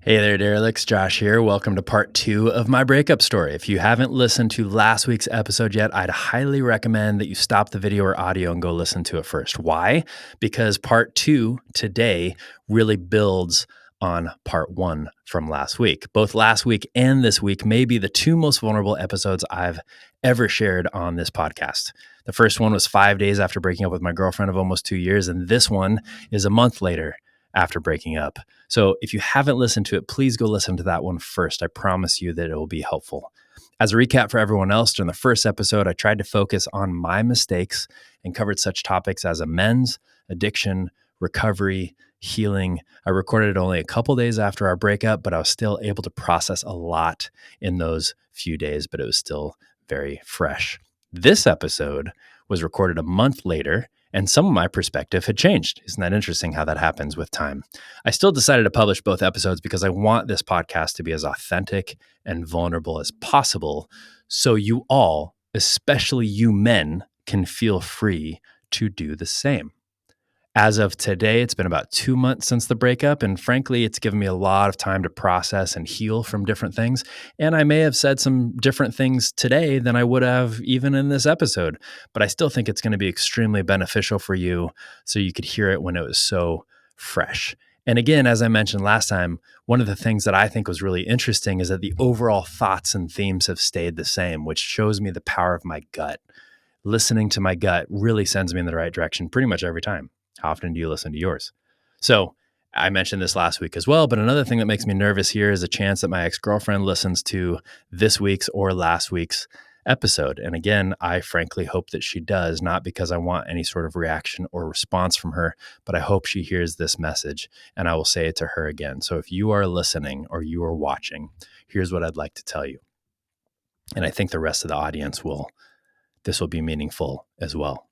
Hey there, derelicts. Josh here. Welcome to part 2 of my breakup story. If you haven't listened to last week's episode yet, I'd highly recommend that you stop the video or audio and go listen to it first. Why? Because part 2 today really builds on part 1 from last week. Both last week and this week may be the two most vulnerable episodes I've ever shared on this podcast. The first one was 5 days after breaking up with my girlfriend of almost 2 years, and this one is a month later after breaking up. So if you haven't listened to it, please go listen to that one first. I promise you that it will be helpful. As a recap for everyone else, during the first episode, I tried to focus on my mistakes and covered such topics as amends, addiction, recovery, healing. I recorded it only a couple days after our breakup, but I was still able to process a lot in those few days, but it was still very fresh. This episode was recorded a month later, and some of my perspective had changed. Isn't that interesting how that happens with time? I still decided to publish both episodes because I want this podcast to be as authentic and vulnerable as possible, so you all, especially you men, can feel free to do the same. As of today, it's been about 2 months since the breakup, and frankly, it's given me a lot of time to process and heal from different things. And I may have said some different things today than I would have even in this episode, but I still think it's going to be extremely beneficial for you so you could hear it when it was so fresh. And again, as I mentioned last time, one of the things that I think was really interesting is that the overall thoughts and themes have stayed the same, which shows me the power of my gut. Listening to my gut really sends me in the right direction pretty much every time. How often do you listen to yours? So I mentioned this last week as well, but another thing that makes me nervous here is a chance that my ex-girlfriend listens to this week's or last week's episode. And again, I frankly hope that she does, not because I want any sort of reaction or response from her, but I hope she hears this message and I will say it to her again. So if you are listening or you are watching, here's what I'd like to tell you. And I think the rest of the audience this will be meaningful as well.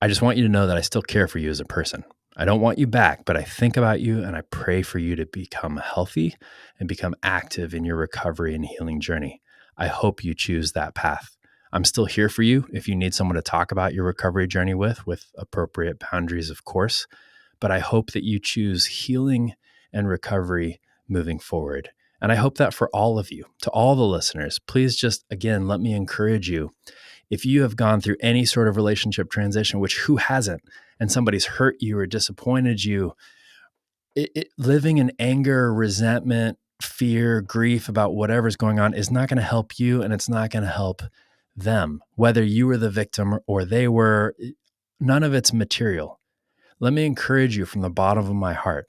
I just want you to know that I still care for you as a person. I don't want you back, but I think about you and I pray for you to become healthy and become active in your recovery and healing journey. I hope you choose that path. I'm still here for you if you need someone to talk about your recovery journey with appropriate boundaries, of course. But I hope that you choose healing and recovery moving forward. And I hope that for all of you, to all the listeners, please just, again, let me encourage you. If you have gone through any sort of relationship transition, which who hasn't, and somebody's hurt you or disappointed you, living in anger, resentment, fear, grief about whatever's going on is not going to help you, and it's not going to help them. Whether you were the victim or they were, none of it's material. Let me encourage you from the bottom of my heart.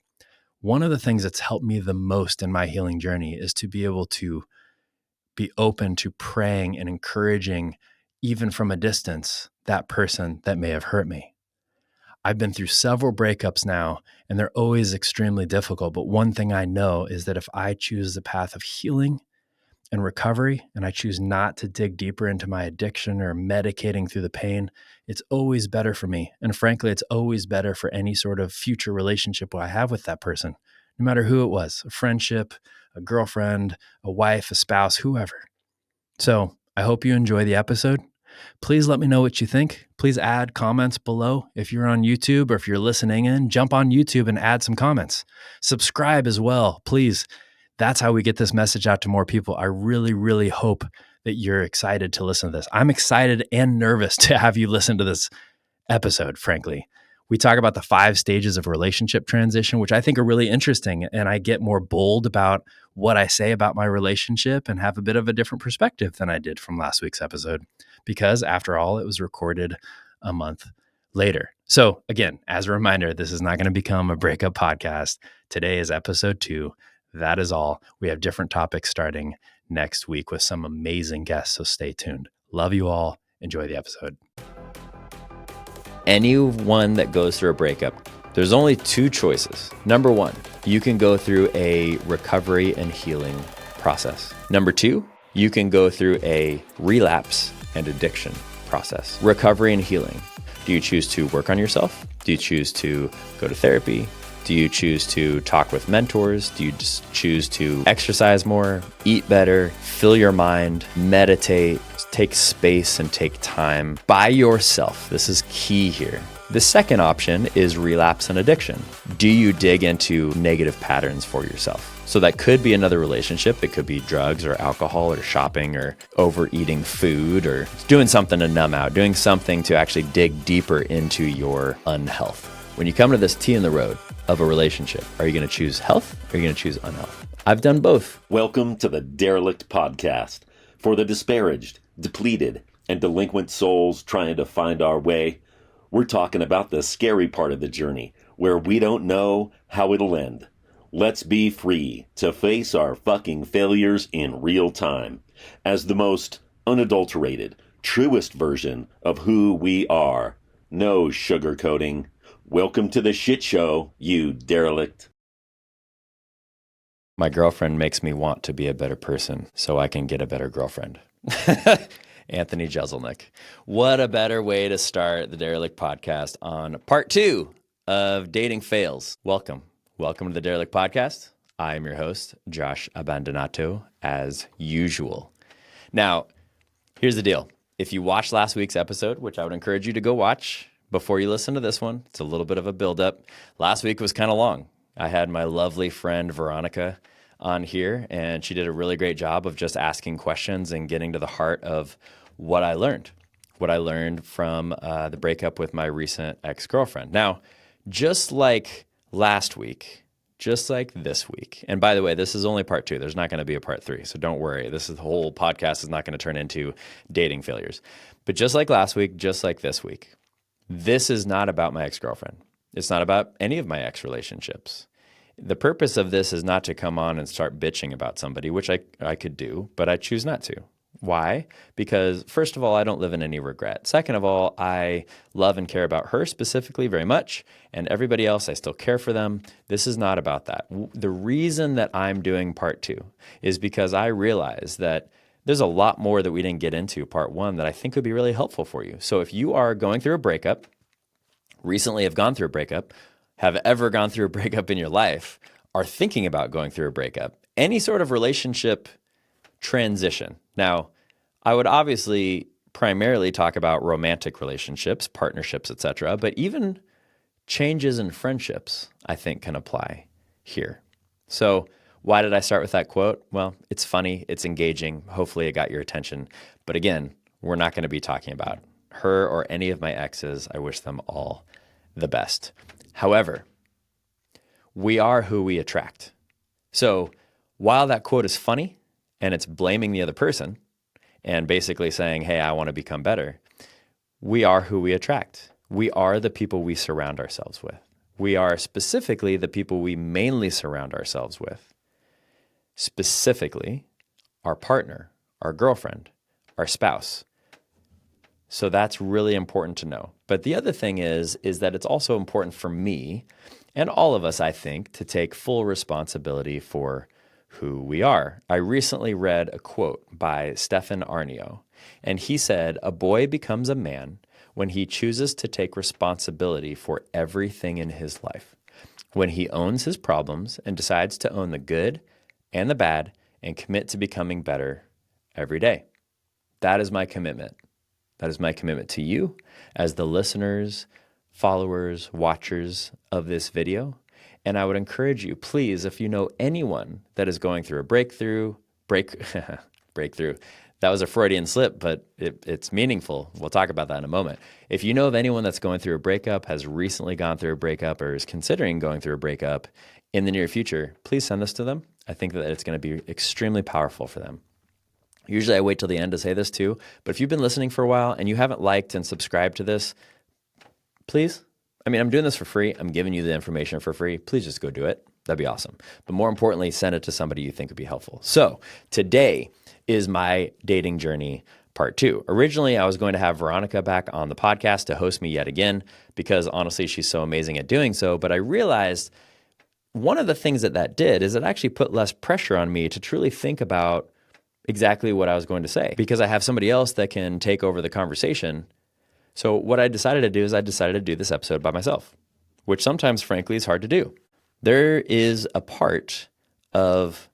One of the things that's helped me the most in my healing journey is to be able to be open to praying and encouraging, even from a distance, that person that may have hurt me. I've been through several breakups now, and they're always extremely difficult. But one thing I know is that if I choose the path of healing and recovery, and I choose not to dig deeper into my addiction or medicating through the pain, it's always better for me. And frankly, it's always better for any sort of future relationship I have with that person, no matter who it was, a friendship, a girlfriend, a wife, a spouse, whoever. So I hope you enjoy the episode. Please let me know what you think. Please add comments below. If you're on YouTube or if you're listening in, jump on YouTube and add some comments. Subscribe as well, please. That's how we get this message out to more people. I really, really hope that you're excited to listen to this. I'm excited and nervous to have you listen to this episode, frankly. We talk about the 5 stages of relationship transition, which I think are really interesting. And I get more bold about what I say about my relationship and have a bit of a different perspective than I did from last week's episode, because after all, it was recorded a month later. So again, as a reminder, this is not going to become a breakup podcast. Today is episode 2. That is all. We have different topics starting next week with some amazing guests. So stay tuned. Love you all. Enjoy the episode. Anyone that goes through a breakup, there's only 2 choices. Number 1, you can go through a recovery and healing process. Number 2, you can go through a relapse and addiction process. Recovery and healing. Do you choose to work on yourself? Do you choose to go to therapy? Do you choose to talk with mentors? Do you just choose to exercise more, eat better, fill your mind, meditate, take space and take time by yourself? This is key here. The second option is relapse and addiction. Do you dig into negative patterns for yourself? So that could be another relationship. It could be drugs or alcohol or shopping or overeating food or doing something to numb out, doing something to actually dig deeper into your unhealth. When you come to this T in the road of a relationship, are you going to choose health or are you going to choose unhealth? I've done both. Welcome to the Derelict Podcast. For the disparaged, depleted, and delinquent souls trying to find our way, we're talking about the scary part of the journey, where we don't know how it'll end. Let's be free to face our fucking failures in real time as the most unadulterated, truest version of who we are. No sugarcoating. Welcome to the shit show, you derelict. My girlfriend makes me want to be a better person so I can get a better girlfriend. Anthony Jeselnik. What a better way to start the Derelict Podcast on part 2 of Dating Fails. Welcome to the Derelict Podcast. I am your host, Josh Abandonato, as usual. Now, here's the deal. If you watched last week's episode, which I would encourage you to go watch before you listen to this one, it's a little bit of a buildup. Last week was kind of long. I had my lovely friend Veronica on here, and she did a really great job of just asking questions and getting to the heart of what I learned from the breakup with my recent ex-girlfriend. Now, just like last week, just like this week, and by the way, this is only part 2. There's not going to be a part 3, so don't worry. The whole podcast is not going to turn into dating failures. But just like last week, just like this week, this is not about my ex-girlfriend. It's not about any of my ex-relationships. The purpose of this is not to come on and start bitching about somebody, which I could do, but I choose not to. Why? Because first of all, I don't live in any regret. Second of all, I love and care about her specifically very much, and everybody else, I still care for them. This is not about that. The reason that I'm doing part 2 is because I realize that there's a lot more that we didn't get into part 1 that I think would be really helpful for you. So if you are going through a breakup, recently have gone through a breakup, have ever gone through a breakup in your life, are thinking about going through a breakup, any sort of relationship transition. Now, I would obviously primarily talk about romantic relationships, partnerships, etc., but even changes in friendships, I think, can apply here. So why did I start with that quote? Well, it's funny, it's engaging, hopefully it got your attention. But again, we're not going to be talking about her or any of my exes. I wish them all the best. However, we are who we attract. So while that quote is funny and it's blaming the other person and basically saying, hey, I want to become better, we are who we attract. We are the people we surround ourselves with. We are specifically the people we mainly surround ourselves with. Specifically, our partner, our girlfriend, our spouse. So that's really important to know. But the other thing is that it's also important for me and all of us, I think, to take full responsibility for who we are. I recently read a quote by Stefan Arnio, and he said, "A boy becomes a man when he chooses to take responsibility for everything in his life, when he owns his problems and decides to own the good and the bad and commit to becoming better every day." That is my commitment. That is my commitment to you as the listeners, followers, watchers of this video. And I would encourage you, please, if you know anyone that is going through a breakthrough, that was a Freudian slip, but it's meaningful. We'll talk about that in a moment. If you know of anyone that's going through a breakup, has recently gone through a breakup, or is considering going through a breakup in the near future, please send this to them. I think that it's going to be extremely powerful for them. Usually I wait till the end to say this too, but if you've been listening for a while and you haven't liked and subscribed to this, please, I'm doing this for free. I'm giving you the information for free. Please just go do it. That'd be awesome. But more importantly, send it to somebody you think would be helpful. So today is my dating journey part 2. Originally, I was going to have Veronica back on the podcast to host me yet again, because honestly, she's so amazing at doing so. But I realized one of the things that did is it actually put less pressure on me to truly think about exactly what I was going to say, because I have somebody else that can take over the conversation. So what I decided to do is I decided to do this episode by myself, which sometimes, frankly, is hard to do. There is a part of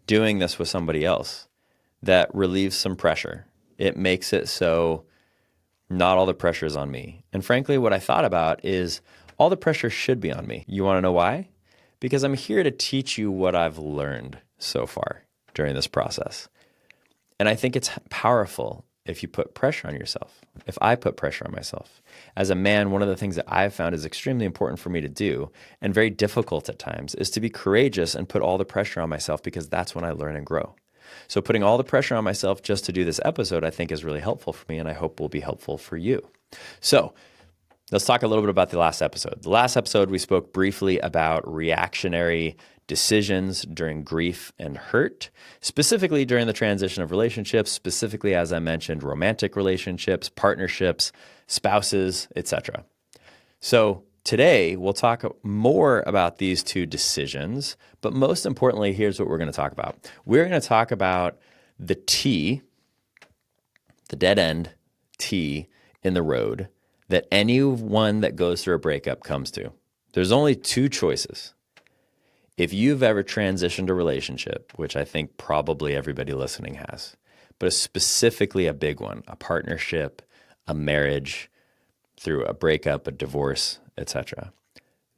doing this with somebody else that relieves some pressure. It makes it so Not all the pressure is on me. And frankly, what I thought about is all the pressure should be on me. You want to know why? Because I'm here to teach you what I've learned so far during this process. And I think it's powerful if you put pressure on yourself, if I put pressure on myself. As a man, one of the things that I've found is extremely important for me to do and very difficult at times is to be courageous and put all the pressure on myself because that's when I learn and grow. So putting all the pressure on myself just to do this episode, I think is really helpful for me and I hope will be helpful for you. So let's talk a little bit about the last episode. The last episode, we spoke briefly about reactionary decisions during grief and hurt, specifically during the transition of relationships, specifically, as I mentioned, romantic relationships, partnerships, spouses, etc. So today, we'll talk more about these two decisions, but most importantly, here's what we're going to talk about. We're going to talk about the T, the dead end T in the road that anyone that goes through a breakup comes to. There's only two choices. If you've ever transitioned a relationship, which I think probably everybody listening has, but specifically a big one, a partnership, a marriage, through a breakup, a divorce, etc.,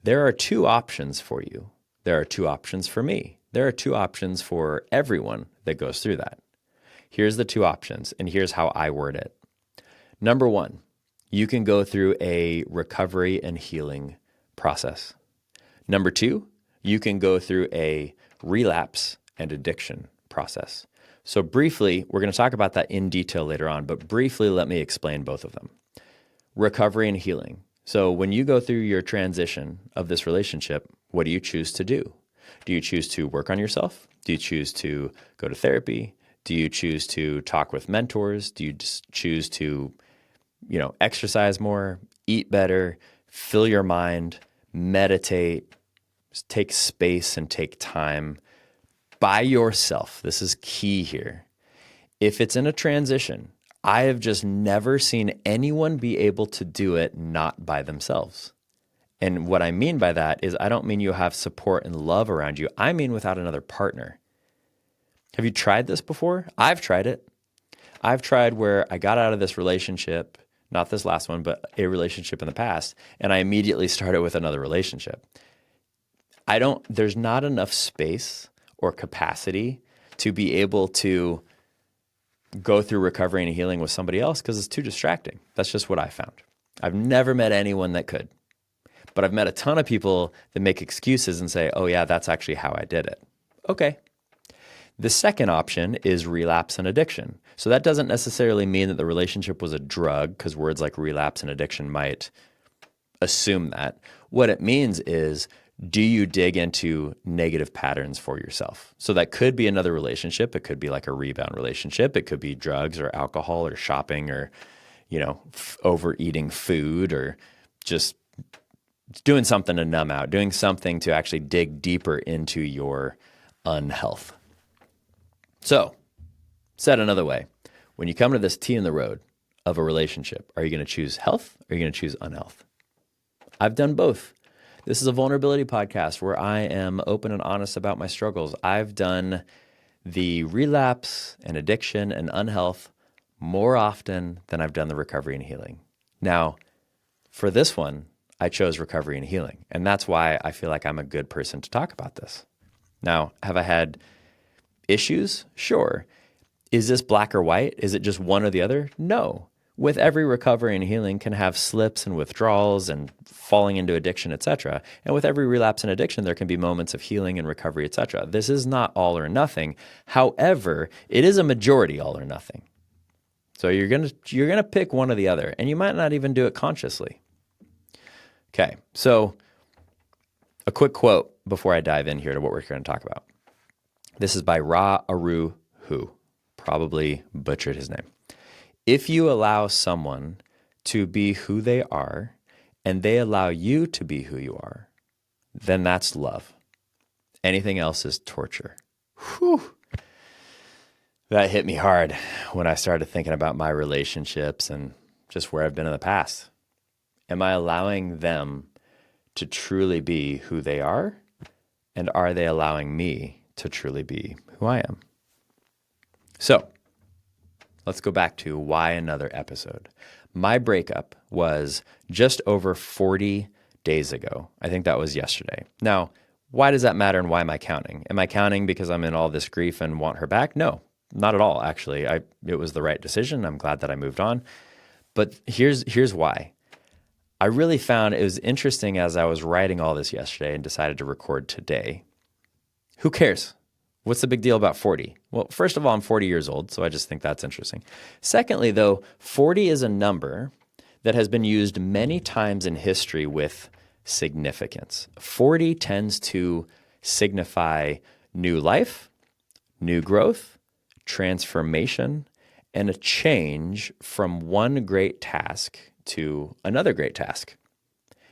there are two options for you. There are two options for me. There are two options for everyone that goes through that. Here's the two options, and here's how I word it. Number one, you can go through a recovery and healing process. Number two, you can go through a relapse and addiction process. So briefly, we're going to talk about that in detail later on, but briefly, let me explain both of them. Recovery and healing. So when you go through your transition of this relationship, what do you choose to do? Do you choose to work on yourself? Do you choose to go to therapy? Do you choose to talk with mentors? Do you just choose to, exercise more, eat better, fill your mind, meditate, take space and take time by yourself? This is key here. If it's in a transition, I have just never seen anyone be able to do it not by themselves. And what I mean by that is I don't mean you have support and love around you. I mean without another partner. Have you tried this before? I've tried it. I've tried where I got out of this relationship, not this last one, but a relationship in the past, and I immediately started with another relationship. There's not enough space or capacity to be able to go through recovery and healing with somebody else because it's too distracting. That's just what I found. I've never met anyone that could, but I've met a ton of people that make excuses and say, oh yeah, that's actually how I did it. Okay. The second option is relapse and addiction. So that doesn't necessarily mean that the relationship was a drug, because words like relapse and addiction might assume that. What it means is, do you dig into negative patterns for yourself? So that could be another relationship. It could be like a rebound relationship. It could be drugs or alcohol or shopping or, overeating food or just doing something to numb out, doing something to actually dig deeper into your unhealth. So, said another way, when you come to this T in the road of a relationship, are you going to choose health or are you going to choose unhealth? I've done both. This is a vulnerability podcast where I am open and honest about my struggles. I've done the relapse and addiction and unhealth more often than I've done the recovery and healing. Now, for this one, I chose recovery and healing, and that's why I feel like I'm a good person to talk about this. Now, have I had issues? Sure. Is this black or white? Is it just one or the other? No. With every recovery and healing can have slips and withdrawals and falling into addiction, etc. And with every relapse and addiction, there can be moments of healing and recovery, etc. This is not all or nothing. However, it is a majority all or nothing. So you're gonna pick one or the other, and you might not even do it consciously. Okay, so a quick quote before I dive in here to what we're going to talk about. This is by Ra Aru Hu. Probably butchered his name. If you allow someone to be who they are and they allow you to be who you are, then that's love. Anything else is torture. Whew. That hit me hard when I started thinking about my relationships and just where I've been in the past. Am I allowing them to truly be who they are? And are they allowing me to truly be who I am? So, let's go back to why another episode. My breakup was just over 40 days ago. I think that was yesterday. Now, why does that matter and why am I counting? Am I counting because I'm in all this grief and want her back? No, not at all, actually. It was the right decision. I'm glad that I moved on. But here's why. I really found it was interesting as I was writing all this yesterday and decided to record today. Who cares? What's the big deal about 40? Well, first of all, I'm 40 years old, so I just think that's interesting. Secondly, though, 40 is a number that has been used many times in history with significance. 40 tends to signify new life, new growth, transformation, and a change from one great task to another great task.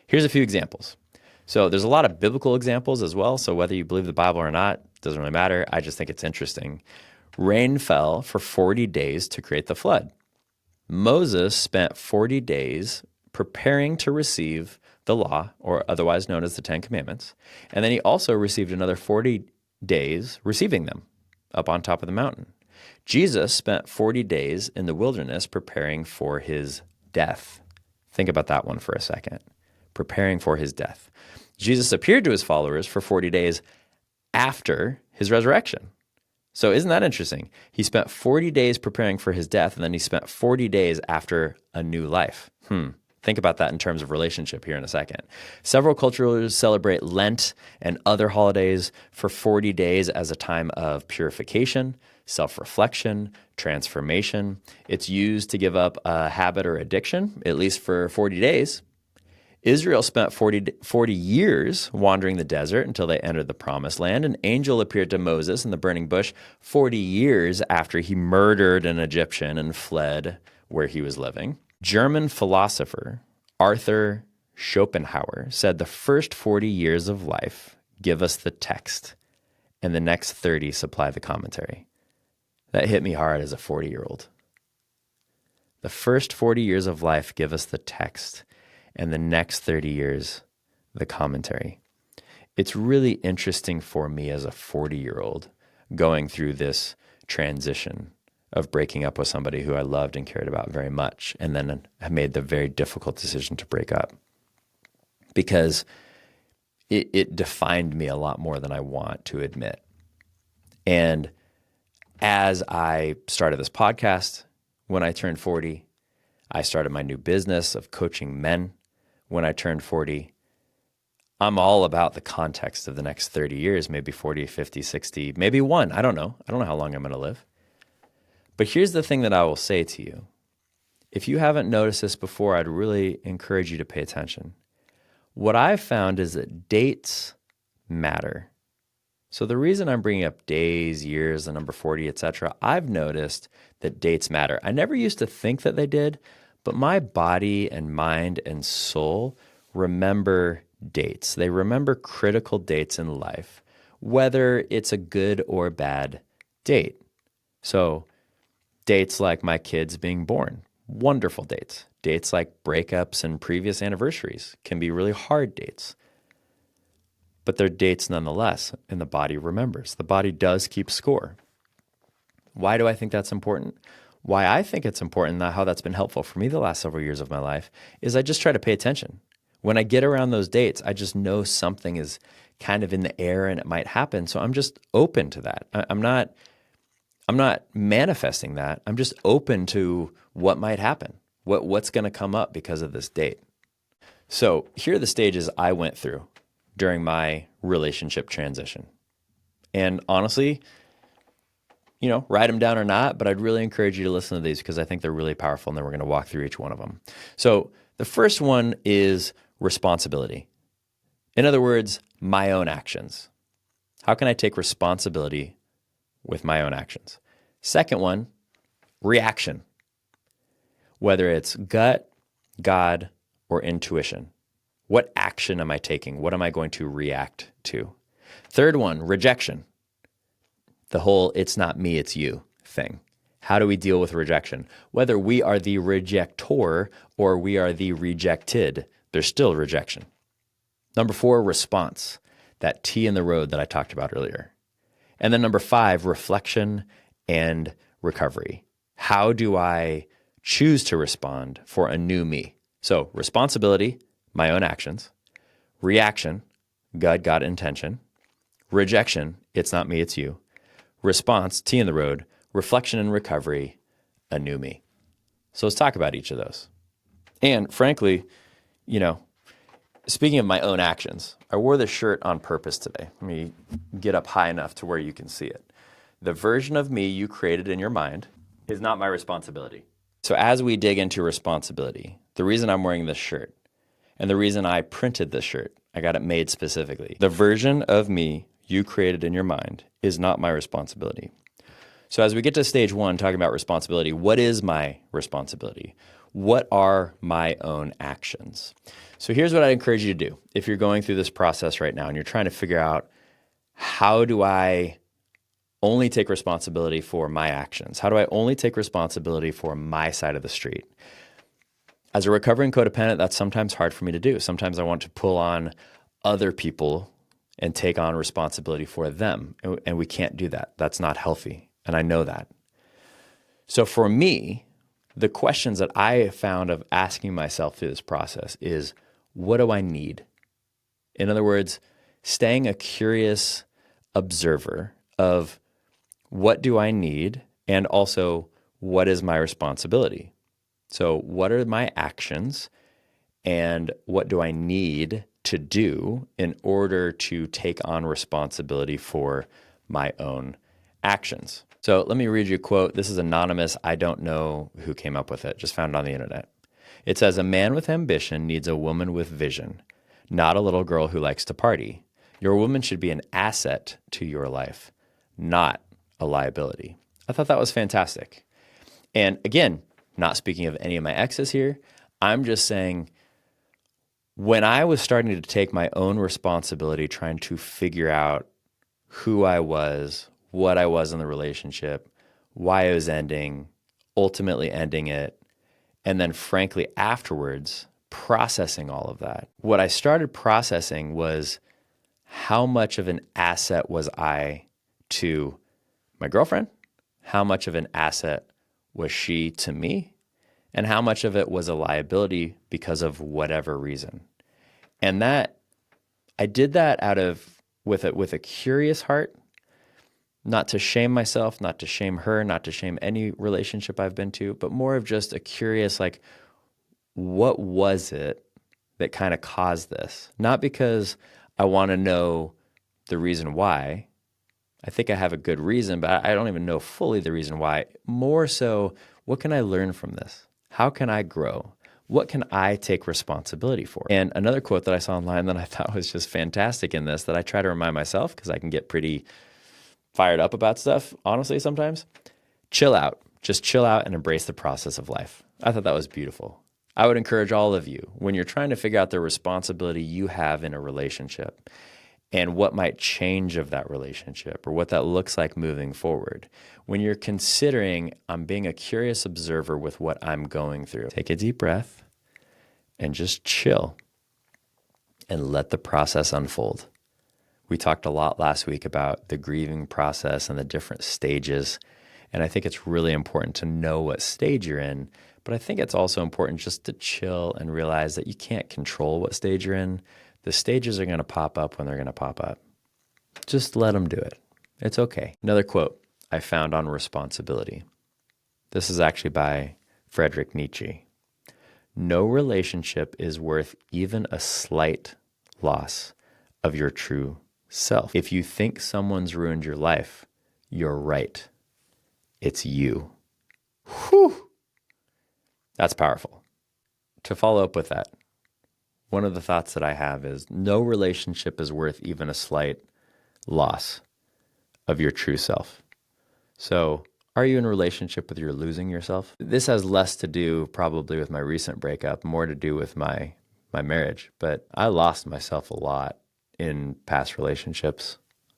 Here's a few examples. So there's a lot of biblical examples as well. So whether you believe the Bible or not, doesn't really matter. I just think it's interesting. Rain fell for 40 days to create the flood. Moses spent 40 days preparing to receive the law, or otherwise known as the Ten Commandments. And then he also received another 40 days receiving them up on top of the mountain. Jesus spent 40 days in the wilderness preparing for his death. Think about that one for a second. Preparing for his death. Jesus appeared to his followers for 40 days after his resurrection. So isn't that interesting? He spent 40 days preparing for his death, and then he spent 40 days after a new life. Think about that in terms of relationship here in a second. Several cultures celebrate Lent and other holidays for 40 days as a time of purification, self-reflection, transformation. It's used to give up a habit or addiction, at least for 40 days. Israel spent 40 years wandering the desert until they entered the promised land. An angel appeared to Moses in the burning bush 40 years after he murdered an Egyptian and fled where he was living. German philosopher Arthur Schopenhauer said the first 40 years of life give us the text, and the next 30 supply the commentary. That hit me hard as a 40-year-old. The first 40 years of life give us the text, and the next 30 years, the commentary. It's really interesting for me as a 40-year-old going through this transition of breaking up with somebody who I loved and cared about very much, and then I made the very difficult decision to break up because it defined me a lot more than I want to admit. And as I started this podcast, when I turned 40, I started my new business of coaching men. When I turned 40, I'm all about the context of the next 30 years, maybe 40, 50, 60, maybe one. I don't know. I don't know how long I'm going to live. But here's the thing that I will say to you. If you haven't noticed this before, I'd really encourage you to pay attention. What I've found is that dates matter. So the reason I'm bringing up days, years, the number 40, etc., I've noticed that dates matter. I never used to think that they did, but my body and mind and soul remember dates. They remember critical dates in life, whether it's a good or bad date. So dates like my kids being born, wonderful dates. Dates like breakups and previous anniversaries can be really hard dates. But they're dates nonetheless, and the body remembers. The body does keep score. Why do I think that's important? Why I think it's important, how that's been helpful for me the last several years of my life, is I just try to pay attention. When I get around those dates, I just know something is kind of in the air and it might happen. So I'm just open to that. I'm not manifesting that. I'm just open to what might happen, what's going to come up because of this date. So here are the stages I went through during my relationship transition. And honestly, write them down or not, but I'd really encourage you to listen to these because I think they're really powerful, and then we're going to walk through each one of them. So the first one is responsibility. In other words, my own actions. How can I take responsibility with my own actions? Second one, reaction. Whether it's gut, God, or intuition. What action am I taking? What am I going to react to? Third one, rejection. The whole it's not me, it's you thing. How do we deal with rejection? Whether we are the rejector or we are the rejected, there's still rejection. Number 4, response. That T in the road that I talked about earlier. And then number 5, reflection and recovery. How do I choose to respond for a new me. So responsibility, my own actions. Reaction, God got intention. Rejection, it's not me, it's you. Response, T in the road. Reflection and recovery, a new me. So let's talk about each of those. And frankly, speaking of my own actions, I wore this shirt on purpose today. Let me get up high enough to where you can see it. The version of me you created in your mind is not my responsibility. So as we dig into responsibility, the reason I'm wearing this shirt and the reason I printed this shirt, I got it made specifically. The version of me you created in your mind is not my responsibility. So as we get to stage one, talking about responsibility, what is my responsibility? What are my own actions? So here's what I encourage you to do. If you're going through this process right now and you're trying to figure out, how do I only take responsibility for my actions? How do I only take responsibility for my side of the street? As a recovering codependent, that's sometimes hard for me to do. Sometimes I want to pull on other people and take on responsibility for them. And we can't do that. That's not healthy. And I know that. So for me, the questions that I found of asking myself through this process is, what do I need? In other words, staying a curious observer of what do I need, and also what is my responsibility? So what are my actions, and what do I need to do in order to take on responsibility for my own actions? So let me read you a quote. This is anonymous. I don't know who came up with it, just found it on the internet. It says, "A man with ambition needs a woman with vision, not a little girl who likes to party. Your woman should be an asset to your life, not a liability." I thought that was fantastic. And again, not speaking of any of my exes here, I'm just saying, when I was starting to take my own responsibility, trying to figure out who I was, what I was in the relationship, why it was ending, ultimately ending it, and then frankly afterwards processing all of that. What I started processing was, how much of an asset was I to my girlfriend? How much of an asset was she to me? And how much of it was a liability because of whatever reason? And that, I did that with a curious heart, not to shame myself, not to shame her, not to shame any relationship I've been to, but more of just a curious, like, what was it that kind of caused this? Not because I want to know the reason why. I think I have a good reason, but I don't even know fully the reason why. More so, what can I learn from this? How can I grow? What can I take responsibility for? And another quote that I saw online that I thought was just fantastic in this, that I try to remind myself because I can get pretty fired up about stuff, honestly, sometimes. Chill out. Just chill out and embrace the process of life. I thought that was beautiful. I would encourage all of you, when you're trying to figure out the responsibility you have in a relationship and what might change of that relationship or what that looks like moving forward, when you're considering, I'm being a curious observer with what I'm going through, take a deep breath and just chill and let the process unfold. We talked a lot last week about the grieving process and the different stages. And I think it's really important to know what stage you're in. But I think it's also important just to chill and realize that you can't control what stage you're in. The stages are going to pop up when they're going to pop up. Just let them do it. It's okay. Another quote I found on responsibility. This is actually by Friedrich Nietzsche. "No relationship is worth even a slight loss of your true self. If you think someone's ruined your life, you're right. It's you." Whew. That's powerful. To follow up with that, one of the thoughts that I have is, no relationship is worth even a slight loss of your true self. So are you in a relationship where you're losing yourself? This has less to do probably with my recent breakup, more to do with my marriage. But I lost myself a lot in past relationships.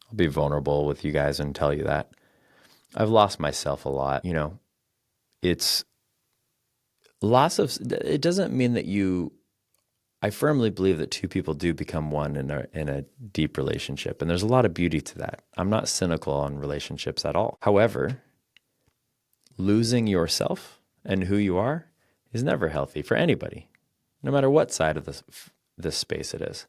I'll be vulnerable with you guys and tell you that. I've lost myself a lot. It's it doesn't mean that I firmly believe that two people do become one in a deep relationship. And there's a lot of beauty to that. I'm not cynical on relationships at all. However, losing yourself and who you are is never healthy for anybody, no matter what side of this space it is.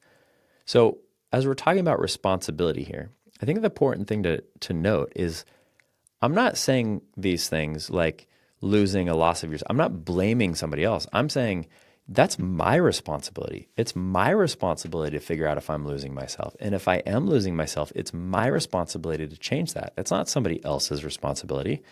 So as we're talking about responsibility here, I think the important thing to note is I'm not saying these things like losing a loss of yours. I'm not blaming somebody else. I'm saying that's my responsibility. It's my responsibility to figure out if I'm losing myself. And if I am losing myself, it's my responsibility to change that. It's not somebody else's responsibility.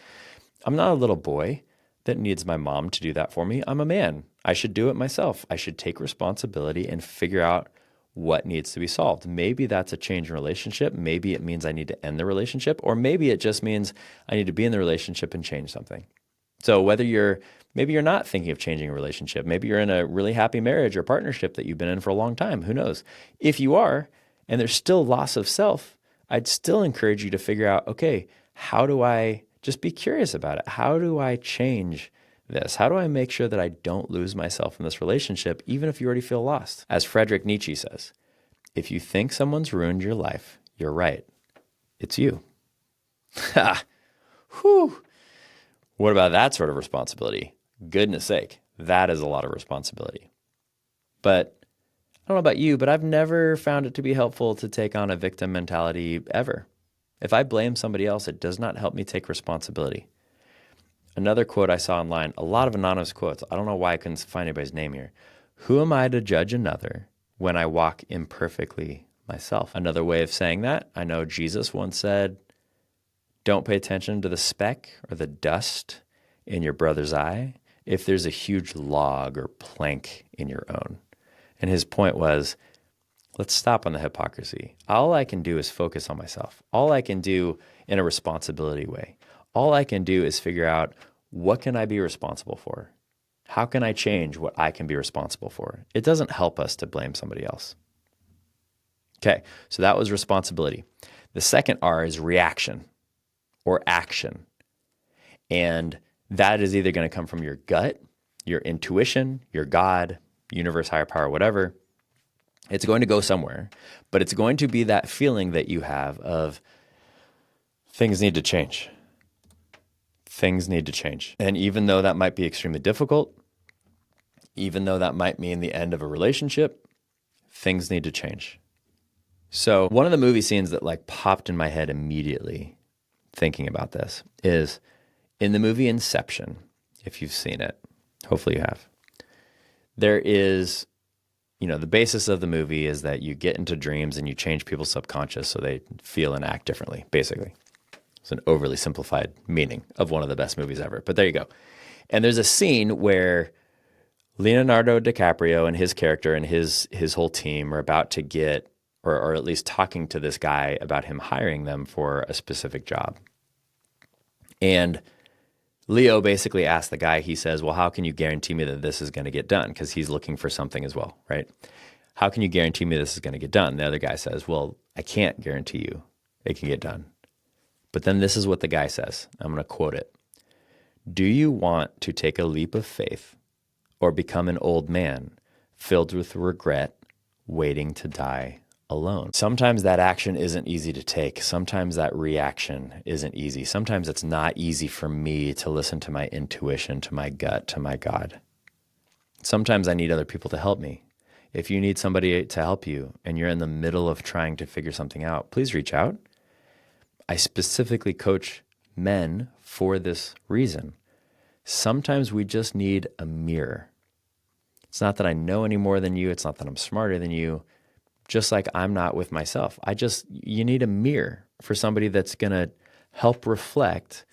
I'm not a little boy that needs my mom to do that for me. I'm a man. I should do it myself. I should take responsibility and figure out what needs to be solved. Maybe that's a change in relationship. Maybe it means I need to end the relationship, or maybe it just means I need to be in the relationship and change something. So maybe you're not thinking of changing a relationship. Maybe you're in a really happy marriage or partnership that you've been in for a long time. Who knows? If you are, and there's still loss of self, I'd still encourage you to figure out, okay, how do I just be curious about it? How do I change this? How do I make sure that I don't lose myself in this relationship, even if you already feel lost? As Friedrich Nietzsche says, if you think someone's ruined your life, you're right. It's you. Ha! Whew. What about that sort of responsibility? Goodness sake, that is a lot of responsibility. But I don't know about you, but I've never found it to be helpful to take on a victim mentality ever. If I blame somebody else, it does not help me take responsibility. Another quote I saw online, a lot of anonymous quotes. I don't know why I couldn't find anybody's name here. Who am I to judge another when I walk imperfectly myself? Another way of saying that, I know Jesus once said, don't pay attention to the speck or the dust in your brother's eye if there's a huge log or plank in your own. And his point was, let's stop on the hypocrisy. All I can do is focus on myself. All I can do in a responsibility way. All I can do is figure out, what can I be responsible for? How can I change what I can be responsible for? It doesn't help us to blame somebody else. Okay, so that was responsibility. The second R is reaction or action. And that is either going to come from your gut, your intuition, your God, universe, higher power, whatever. It's going to go somewhere, but it's going to be that feeling that you have of things need to change. Things need to change. And even though that might be extremely difficult, even though that might mean the end of a relationship, things need to change. So one of the movie scenes that like popped in my head immediately thinking about this is in the movie Inception, if you've seen it, hopefully you have. There is, the basis of the movie is that you get into dreams and you change people's subconscious so they feel and act differently, basically. It's an overly simplified meaning of one of the best movies ever, but there you go. And there's a scene where Leonardo DiCaprio and his character and his whole team are about to get, or at least talking to this guy about him hiring them for a specific job. And Leo basically asks the guy, he says, well, how can you guarantee me that this is going to get done? Because he's looking for something as well, right? How can you guarantee me this is going to get done? The other guy says, well, I can't guarantee you it can get done. But then this is what the guy says. I'm going to quote it. Do you want to take a leap of faith or become an old man filled with regret, waiting to die alone? Sometimes that action isn't easy to take. Sometimes that reaction isn't easy. Sometimes it's not easy for me to listen to my intuition, to my gut, to my God. Sometimes I need other people to help me. If you need somebody to help you and you're in the middle of trying to figure something out, please reach out. I specifically coach men for this reason. Sometimes we just need a mirror. It's not that I know any more than you. It's not that I'm smarter than you. Just like I'm not with myself. You need a mirror for somebody that's going to help reflect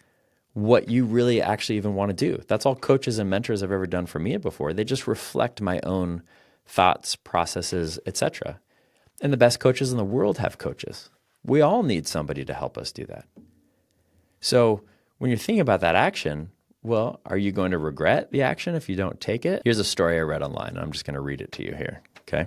what you really actually even want to do. That's all coaches and mentors have ever done for me before. They just reflect my own thoughts, processes, etc. And the best coaches in the world have coaches. We all need somebody to help us do that. So when you're thinking about that action, well, are you going to regret the action if you don't take it? Here's a story I read online, and I'm just going to read it to you here, okay?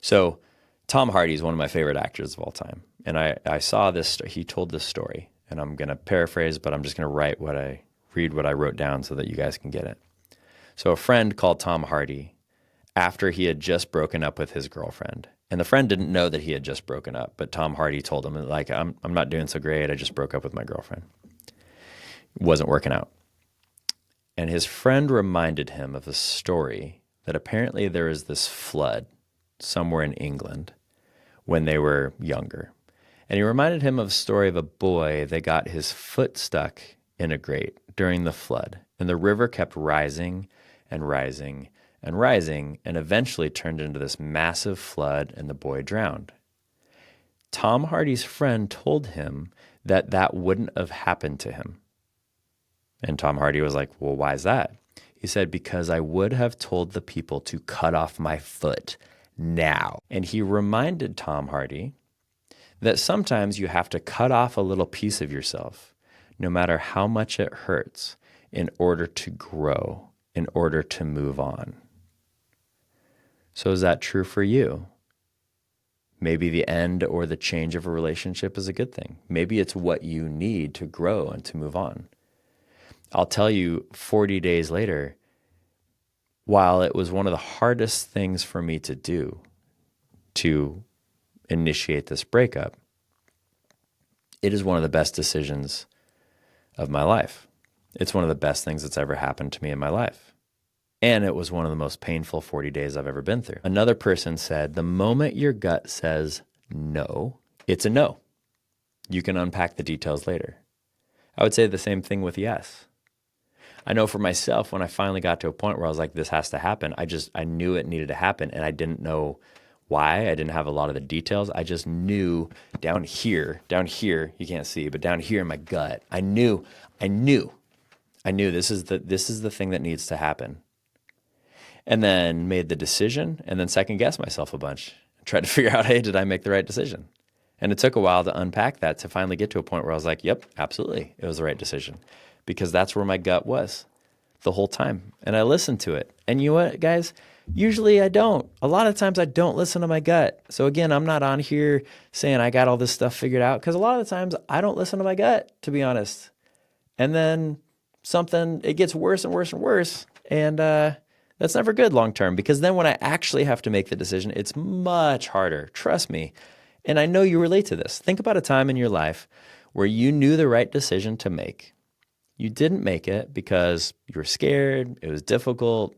So Tom Hardy is one of my favorite actors of all time. And I saw this, he told this story, and I'm going to paraphrase, but I'm just going to read what I wrote down so that you guys can get it. So a friend called Tom Hardy after he had just broken up with his girlfriend. And the friend didn't know that he had just broken up, but Tom Hardy told him, like, I'm not doing so great. I just broke up with my girlfriend. It wasn't working out. And his friend reminded him of a story that apparently there was this flood somewhere in England when they were younger. And he reminded him of a story of a boy that got his foot stuck in a grate during the flood. And the river kept rising and rising and rising and eventually turned into this massive flood and the boy drowned. Tom Hardy's friend told him that that wouldn't have happened to him. And Tom Hardy was like, well, why is that? He said, because I would have told the people to cut off my foot now. And he reminded Tom Hardy that sometimes you have to cut off a little piece of yourself, no matter how much it hurts, in order to grow, in order to move on. So is that true for you? Maybe the end or the change of a relationship is a good thing. Maybe it's what you need to grow and to move on. I'll tell you, 40 days later, while it was one of the hardest things for me to do to initiate this breakup, it is one of the best decisions of my life. It's one of the best things that's ever happened to me in my life. And it was one of the most painful 40 days I've ever been through. Another person said, the moment your gut says no, it's a no. You can unpack the details later. I would say the same thing with yes. I know for myself, when I finally got to a point where I was like, this has to happen, I knew it needed to happen, and I didn't know why. I didn't have a lot of the details. I just knew down here, you can't see, but down here in my gut, I knew this is the thing that needs to happen. And then made the decision, and then second guessed myself a bunch. Tried to figure out, hey, did I make the right decision? And it took a while to unpack that to finally get to a point where I was like, yep, absolutely, it was the right decision. Because that's where my gut was the whole time. And I listened to it. And you know what, guys? Usually I don't. A lot of times I don't listen to my gut. So again, I'm not on here saying I got all this stuff figured out, because a lot of the times I don't listen to my gut, to be honest. And then it gets worse and worse and worse. And that's never good long term, because then when I actually have to make the decision, it's much harder. Trust me. And I know you relate to this. Think about a time in your life where you knew the right decision to make. You didn't make it because you were scared, it was difficult,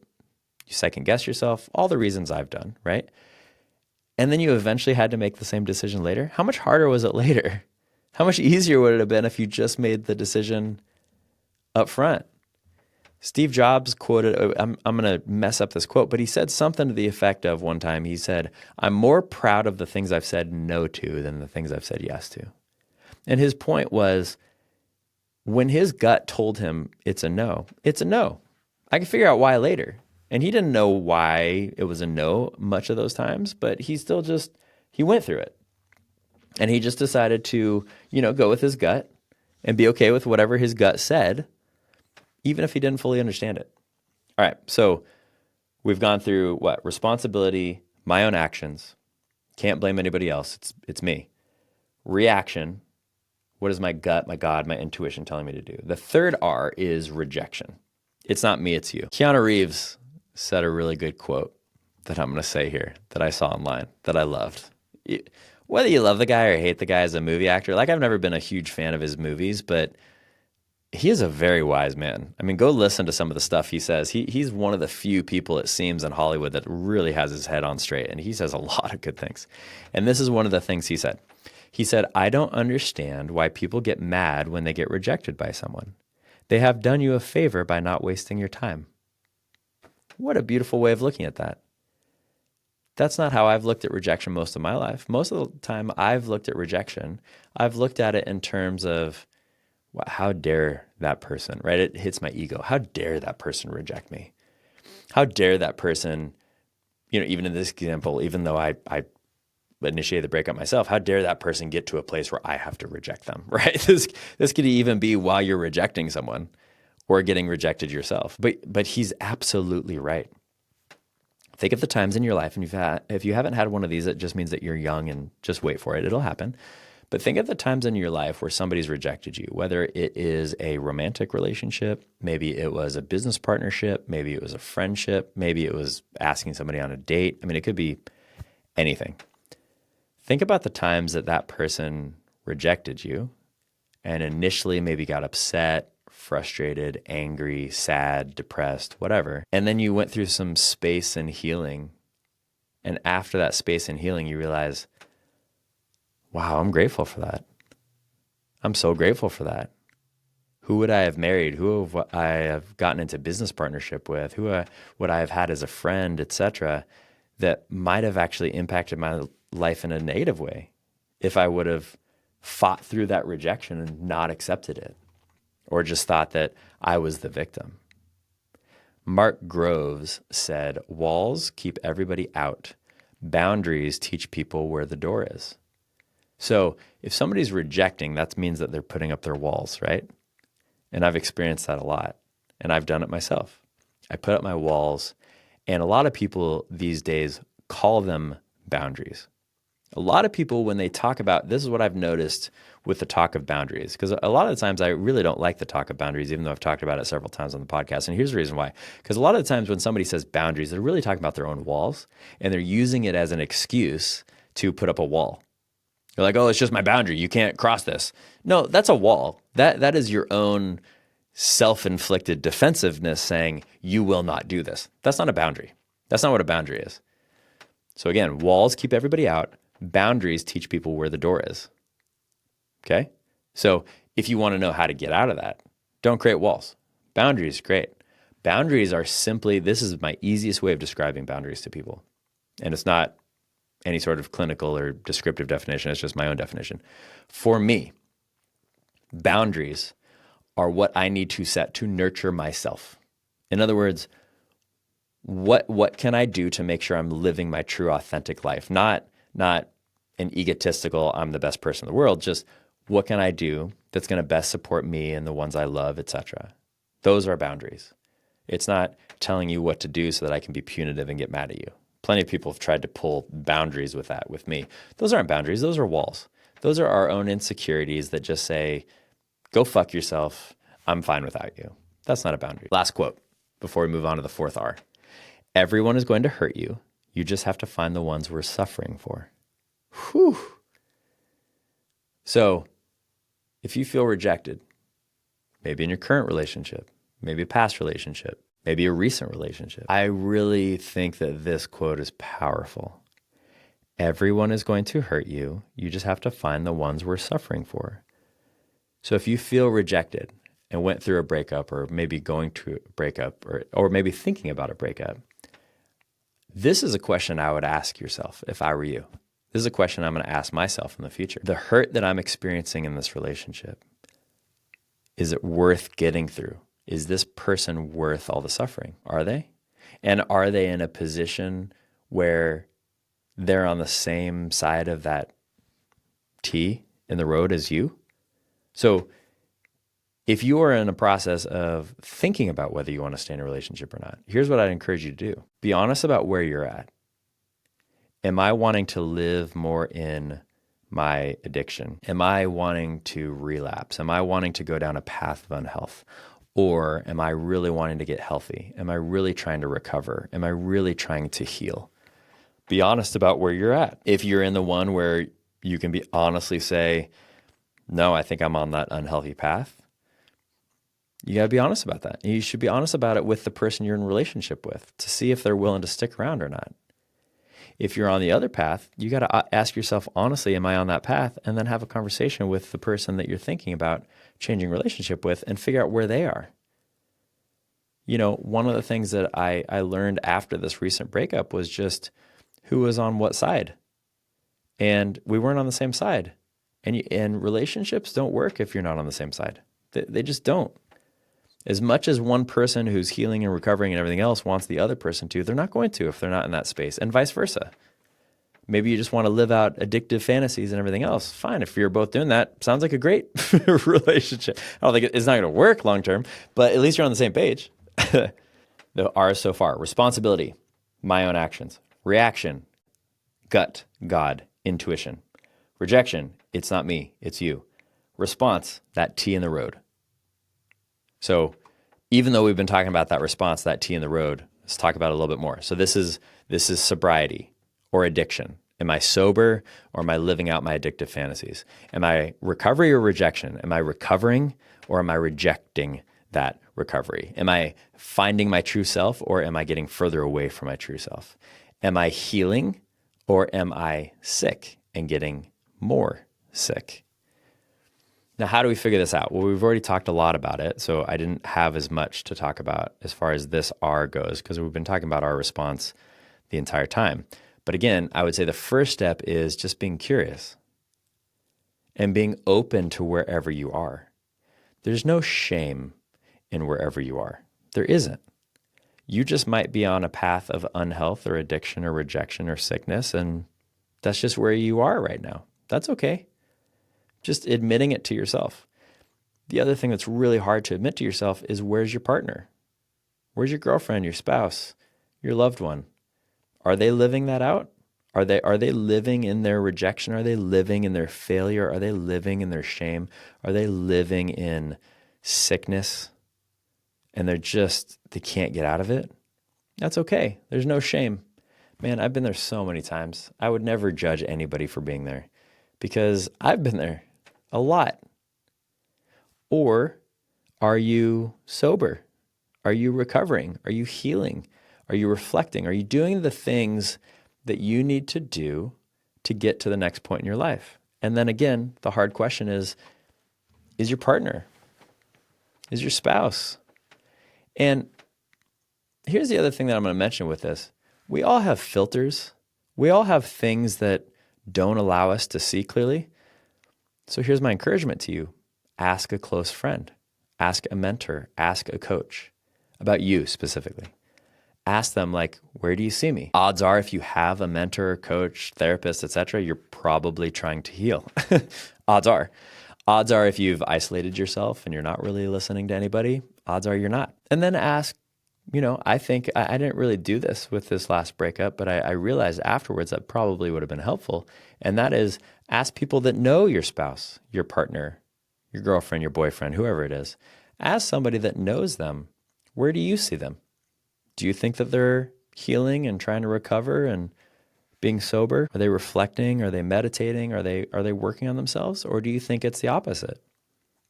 you second guess yourself, all the reasons I've done, right? And then you eventually had to make the same decision later. How much harder was it later? How much easier would it have been if you just made the decision up front? Steve Jobs quoted, I'm going to mess up this quote, but he said something to the effect of one time, he said, I'm more proud of the things I've said no to than the things I've said yes to. And his point was, when his gut told him it's a no, it's a no. I can figure out why later. And he didn't know why it was a no much of those times, but he still he went through it. And he just decided to, go with his gut and be okay with whatever his gut said, even if he didn't fully understand it. All right, so we've gone through what? Responsibility, my own actions. Can't blame anybody else. It's me. Reaction. What is my gut, my God, my intuition telling me to do? The third R is rejection. It's not me, it's you. Keanu Reeves said a really good quote that I'm going to say here that I saw online that I loved. Whether you love the guy or hate the guy as a movie actor, I've never been a huge fan of his movies, but he is a very wise man. I mean, go listen to some of the stuff he says. He's one of the few people, it seems, in Hollywood that really has his head on straight, and he says a lot of good things. And this is one of the things he said. He said, I don't understand why people get mad when they get rejected by someone. They have done you a favor by not wasting your time. What a beautiful way of looking at that. That's not how I've looked at rejection most of my life. Most of the time I've looked at rejection, I've looked at it in terms of, wow, how dare that person, right? It hits my ego. How dare that person reject me? How dare that person, even in this example, even though I initiate the breakup myself, how dare that person get to a place where I have to reject them, right? This could even be while you're rejecting someone or getting rejected yourself. But he's absolutely right. Think of the times in your life, and if you haven't had one of these, it just means that you're young and just wait for it. It'll happen. But think of the times in your life where somebody's rejected you, whether it is a romantic relationship, maybe it was a business partnership, maybe it was a friendship, maybe it was asking somebody on a date. I mean, it could be anything. Think about the times that person rejected you and initially maybe got upset, frustrated, angry, sad, depressed, whatever. And then you went through some space and healing. And after that space and healing, you realize, wow, I'm grateful for that. I'm so grateful for that. Who would I have married? Who would I have gotten into business partnership with? Who would I have had as a friend, etc., that might have actually impacted my life in a negative way if I would have fought through that rejection and not accepted it, or just thought that I was the victim. Mark Groves said, "Walls keep everybody out. Boundaries teach people where the door is." So if somebody's rejecting, that means that they're putting up their walls, right? And I've experienced that a lot, and I've done it myself. I put up my walls, and a lot of people these days call them boundaries. A lot of people, when they talk about, this is what I've noticed with the talk of boundaries, because a lot of the times I really don't like the talk of boundaries, even though I've talked about it several times on the podcast. And here's the reason why. Because a lot of the times when somebody says boundaries, they're really talking about their own walls, and they're using it as an excuse to put up a wall. You're like, oh, it's just my boundary. You can't cross this. No, that's a wall. That is your own self-inflicted defensiveness saying, you will not do this. That's not a boundary. That's not what a boundary is. So again, walls keep everybody out. Boundaries teach people where the door is. Okay? So if you want to know how to get out of that, don't create walls. Boundaries, great. Boundaries are simply, this is my easiest way of describing boundaries to people. And it's not any sort of clinical or descriptive definition. It's just my own definition. For me, boundaries are what I need to set to nurture myself. In other words, what can I do to make sure I'm living my true authentic life? Not an egotistical, I'm the best person in the world, just what can I do that's going to best support me and the ones I love, etc. Those are boundaries. It's not telling you what to do so that I can be punitive and get mad at you. Plenty of people have tried to pull boundaries with that with me. Those aren't boundaries, those are walls. Those are our own insecurities that just say, go fuck yourself, I'm fine without you. That's not a boundary. Last quote before we move on to the fourth R. Everyone is going to hurt you. You just have to find the ones we're suffering for. Whew. So if you feel rejected, maybe in your current relationship, maybe a past relationship, maybe a recent relationship, I really think that this quote is powerful. Everyone is going to hurt you. You just have to find the ones we're suffering for. So if you feel rejected and went through a breakup, or maybe going to a breakup, or maybe thinking about a breakup, this is a question I would ask yourself if I were you. This is a question I'm going to ask myself in the future. The hurt that I'm experiencing in this relationship, is it worth getting through? Is this person worth all the suffering? Are they? And are they in a position where they're on the same side of that T in the road as you? So if you are in a process of thinking about whether you want to stay in a relationship or not, here's what I'd encourage you to do. Be honest about where you're at. Am I wanting to live more in my addiction? Am I wanting to relapse? Am I wanting to go down a path of unhealth? Or am I really wanting to get healthy? Am I really trying to recover? Am I really trying to heal? Be honest about where you're at. If you're in the one where you can be honestly say, no, I think I'm on that unhealthy path, you gotta be honest about that. You should be honest about it with the person you're in a relationship with to see if they're willing to stick around or not. If you're on the other path, you gotta ask yourself honestly, am I on that path? And then have a conversation with the person that you're thinking about changing relationship with and figure out where they are. You know, one of the things that I learned after this recent breakup was just who was on what side. And we weren't on the same side. And relationships don't work if you're not on the same side. They just don't. As much as one person who's healing and recovering and everything else wants the other person to, they're not going to if they're not in that space, and vice versa. Maybe you just want to live out addictive fantasies and everything else. Fine, if you're both doing that, sounds like a great relationship. I don't think it's not going to work long term, but at least you're on the same page. The R's so far: responsibility, my own actions; reaction, gut, God, intuition; rejection, it's not me, it's you; response, that T in the road. So even though we've been talking about that response, that T in the road, let's talk about it a little bit more. So this is sobriety or addiction. Am I sober or am I living out my addictive fantasies? Am I recovery or rejection? Am I recovering or am I rejecting that recovery? Am I finding my true self or am I getting further away from my true self? Am I healing or am I sick and getting more sick? Now, how do we figure this out? Well, we've already talked a lot about it, so I didn't have as much to talk about as far as this R goes, because we've been talking about our response the entire time. But again, I would say the first step is just being curious and being open to wherever you are. There's no shame in wherever you are. There isn't. You just might be on a path of unhealth or addiction or rejection or sickness, and that's just where you are right now. That's okay. Just admitting it to yourself. The other thing that's really hard to admit to yourself is, where's your partner? Where's your girlfriend, your spouse, your loved one? Are they living that out? Are they living in their rejection? Are they living in their failure? Are they living in their shame? Are they living in sickness? And they can't get out of it? That's okay. There's no shame. Man, I've been there so many times. I would never judge anybody for being there because I've been there a lot. Or are you sober? Are you recovering? Are you healing? Are you reflecting? Are you doing the things that you need to do to get to the next point in your life? And then again, the hard question is your partner? Is your spouse? And here's the other thing that I'm going to mention with this. We all have filters. We all have things that don't allow us to see clearly. So here's my encouragement to you. Ask a close friend. Ask a mentor. Ask a coach about you specifically. Ask them, like, where do you see me? Odds are, if you have a mentor, coach, therapist, etc., you're probably trying to heal. Odds are. Odds are, if you've isolated yourself and you're not really listening to anybody, odds are you're not. And then ask, I think I didn't really do this with this last breakup, but I realized afterwards that probably would have been helpful. And that is, ask people that know your spouse, your partner, your girlfriend, your boyfriend, whoever it is. Ask somebody that knows them, where do you see them? Do you think that they're healing and trying to recover and being sober? Are they reflecting? Are they meditating? Are they working on themselves? Or do you think it's the opposite?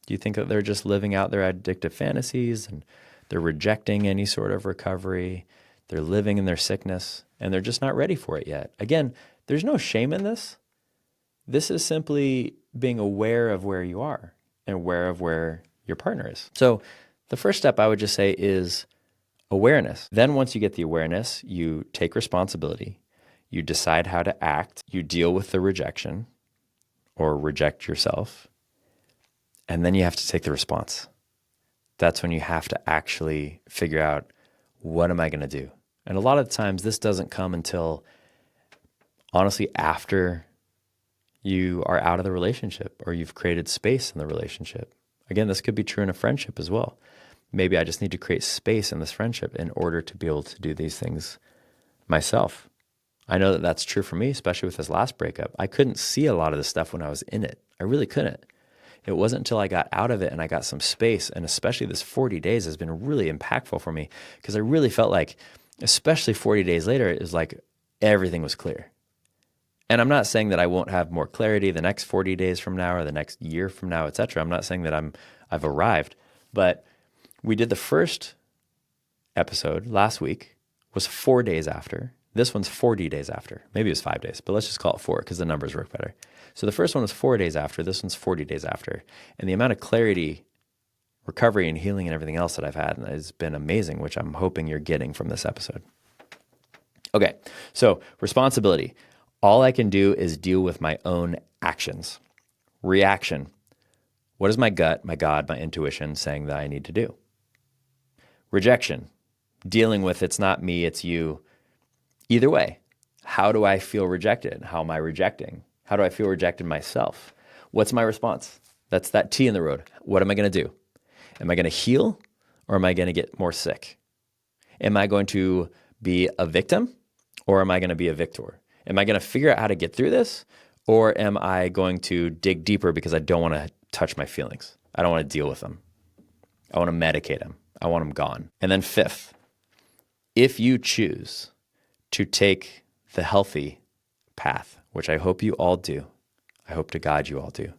Do you think that they're just living out their addictive fantasies and they're rejecting any sort of recovery? They're living in their sickness and they're just not ready for it yet. Again, there's no shame in this. This is simply being aware of where you are and aware of where your partner is. So the first step I would just say is awareness. Then once you get the awareness, you take responsibility, you decide how to act, you deal with the rejection or reject yourself, and then you have to take the response. That's when you have to actually figure out, what am I going to do? And a lot of times this doesn't come until, honestly, after you are out of the relationship or you've created space in the relationship. Again, this could be true in a friendship as well. Maybe I just need to create space in this friendship in order to be able to do these things myself. I know that that's true for me, especially with this last breakup. I couldn't see a lot of this stuff when I was in it. I really couldn't. It wasn't until I got out of it and I got some space, and especially this 40 days has been really impactful for me because I really felt like, especially 40 days later, it was like everything was clear. And I'm not saying that I won't have more clarity the next 40 days from now or the next year from now, et cetera. I'm not saying that I've arrived, but we did the first episode last week, was 4 days after. This one's 40 days after. Maybe it was 5 days, but let's just call it 4 because the numbers work better. So the first one was 4 days after. This one's 40 days after. And the amount of clarity, recovery, and healing and everything else that I've had has been amazing, which I'm hoping you're getting from this episode. Okay, so responsibility. All I can do is deal with my own actions. Reaction. What is my gut, my God, my intuition saying that I need to do? Rejection. Dealing with, it's not me, it's you. Either way, how do I feel rejected? How am I rejecting? How do I feel rejected myself? What's my response? That's that T in the road. What am I going to do? Am I going to heal or am I going to get more sick? Am I going to be a victim or am I going to be a victor? Am I going to figure out how to get through this or am I going to dig deeper because I don't want to touch my feelings? I don't want to deal with them. I want to medicate them. I want them gone. And then fifth, if you choose to take the healthy path, which I hope you all do. I hope to God you all do.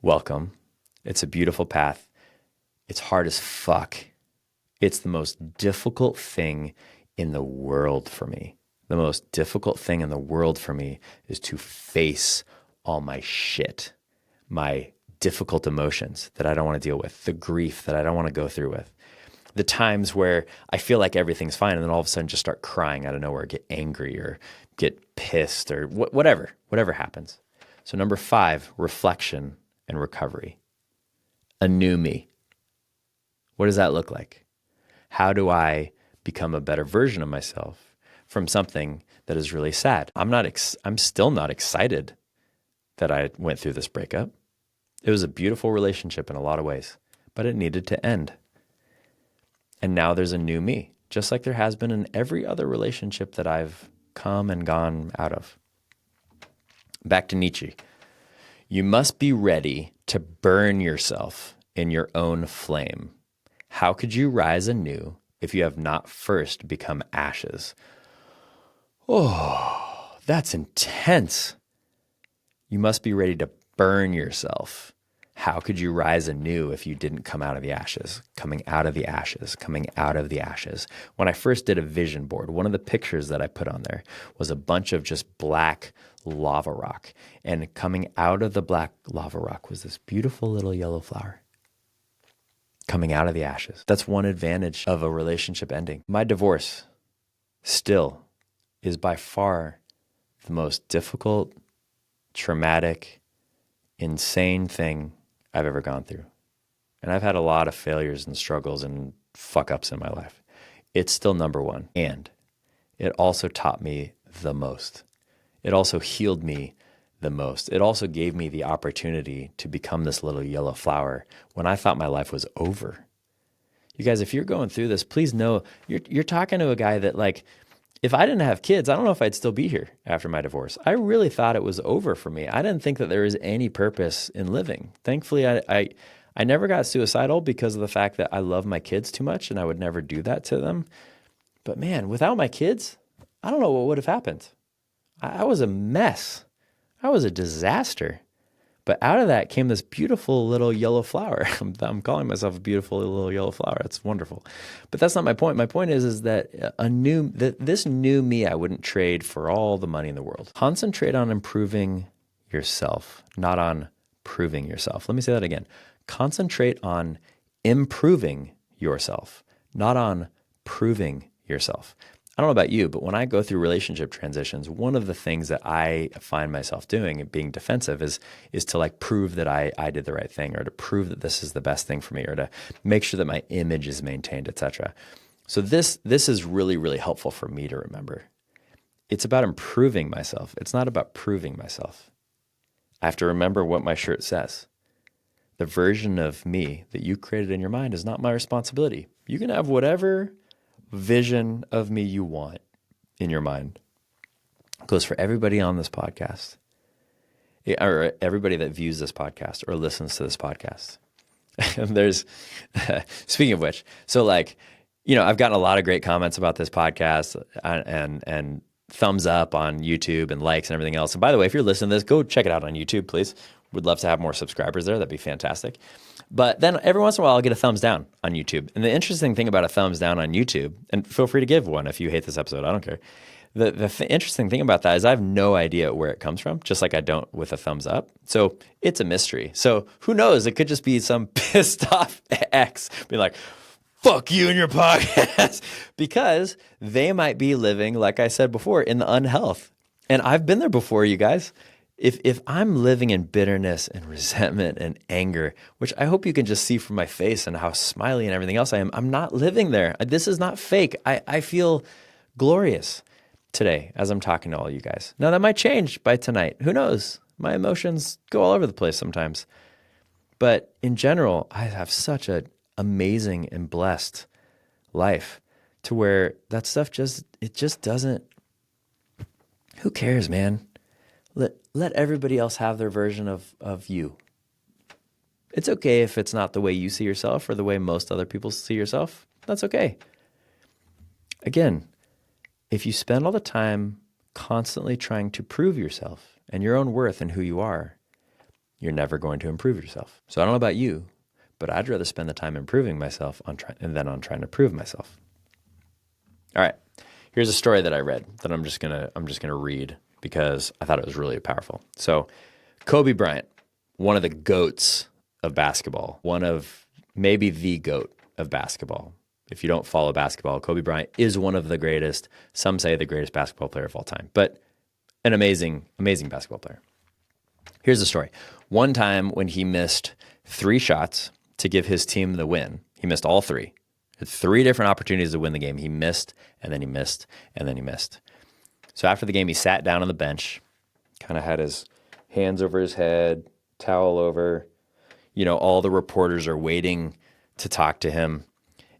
Welcome. It's a beautiful path. It's hard as fuck. It's the most difficult thing in the world for me. The most difficult thing in the world for me is to face all my shit, my difficult emotions that I don't want to deal with, the grief that I don't want to go through with, the times where I feel like everything's fine and then all of a sudden just start crying out of nowhere, get angry or get pissed or whatever happens. So number 5, reflection and recovery. A new me. What does that look like? How do I become a better version of myself from something that is really sad? I'm still not excited that I went through this breakup. It was a beautiful relationship in a lot of ways, but it needed to end. And now there's a new me, just like there has been in every other relationship that I've come and gone out of. Back to Nietzsche. You must be ready to burn yourself in your own flame. How could you rise anew if you have not first become ashes? Oh, that's intense. You must be ready to burn yourself. How could you rise anew if you didn't come out of the ashes? Coming out of the ashes, coming out of the ashes. When I first did a vision board, one of the pictures that I put on there was a bunch of just black lava rock. And coming out of the black lava rock was this beautiful little yellow flower. Coming out of the ashes. That's one advantage of a relationship ending. My divorce still is by far the most difficult, traumatic, insane thing I've ever gone through. And I've had a lot of failures and struggles and fuck ups in my life. It's still number 1. And it also taught me the most. It also healed me the most. It also gave me the opportunity to become this little yellow flower when I thought my life was over. You guys, if you're going through this, please know you're talking to a guy that, like, if I didn't have kids, I don't know if I'd still be here after my divorce. I really thought it was over for me. I didn't think that there was any purpose in living. Thankfully, I never got suicidal because of the fact that I love my kids too much and I would never do that to them. But man, without my kids, I don't know what would have happened. I was a mess. I was a disaster. But out of that came this beautiful little yellow flower. I'm calling myself a beautiful little yellow flower. It's wonderful. But that's not my point. My point is that this new me I wouldn't trade for all the money in the world. Concentrate on improving yourself, not on proving yourself. Let me say that again. Concentrate on improving yourself, not on proving yourself. I don't know about you, but when I go through relationship transitions, one of the things that I find myself doing and being defensive is to like prove that I did the right thing, or to prove that this is the best thing for me, or to make sure that my image is maintained, etc. So this is really, really helpful for me to remember. It's about improving myself. It's not about proving myself. I have to remember what my shirt says. The version of me that you created in your mind is not my responsibility. You can have whatever vision of me you want in your mind. It goes for everybody on this podcast, or everybody that views this podcast or listens to this podcast. And there's, speaking of which, so like, I've gotten a lot of great comments about this podcast and thumbs up on YouTube and likes and everything else. And by the way, if you're listening to this, go check it out on YouTube, please. Would love to have more subscribers there. That'd be fantastic. But then every once in a while, I'll get a thumbs down on YouTube. And the interesting thing about a thumbs down on YouTube, and feel free to give one if you hate this episode, I don't care. The interesting thing about that is I have no idea where it comes from, just like I don't with a thumbs up. So it's a mystery. So who knows? It could just be some pissed off ex being like, fuck you and your podcast, because they might be living, like I said before, in the unhealth. And I've been there before, you guys. If I'm living in bitterness and resentment and anger, which I hope you can just see from my face and how smiley and everything else I am, I'm not living there. This is not fake. I feel glorious today as I'm talking to all you guys. Now that might change by tonight. Who knows? My emotions go all over the place sometimes. But in general, I have such an amazing and blessed life to where that stuff just doesn't, who cares, man? Let everybody else have their version of you. It's okay if it's not the way you see yourself or the way most other people see yourself. That's okay. Again, if you spend all the time constantly trying to prove yourself and your own worth and who you are, you're never going to improve yourself. So I don't know about you, but I'd rather spend the time improving myself than on trying to prove myself. All right, here's a story that I read that I'm just gonna read because I thought it was really powerful. So, Kobe Bryant, one of the GOATs of basketball, one of maybe the GOAT of basketball. If you don't follow basketball, Kobe Bryant is one of the greatest. Some say the greatest basketball player of all time, but an amazing, amazing basketball player. Here's the story. One time when he missed 3 shots to give his team the win, he missed all 3. Had 3 different opportunities to win the game. He missed, and then he missed, and then he missed. So after the game, he sat down on the bench, kind of had his hands over his head, towel over. All the reporters are waiting to talk to him.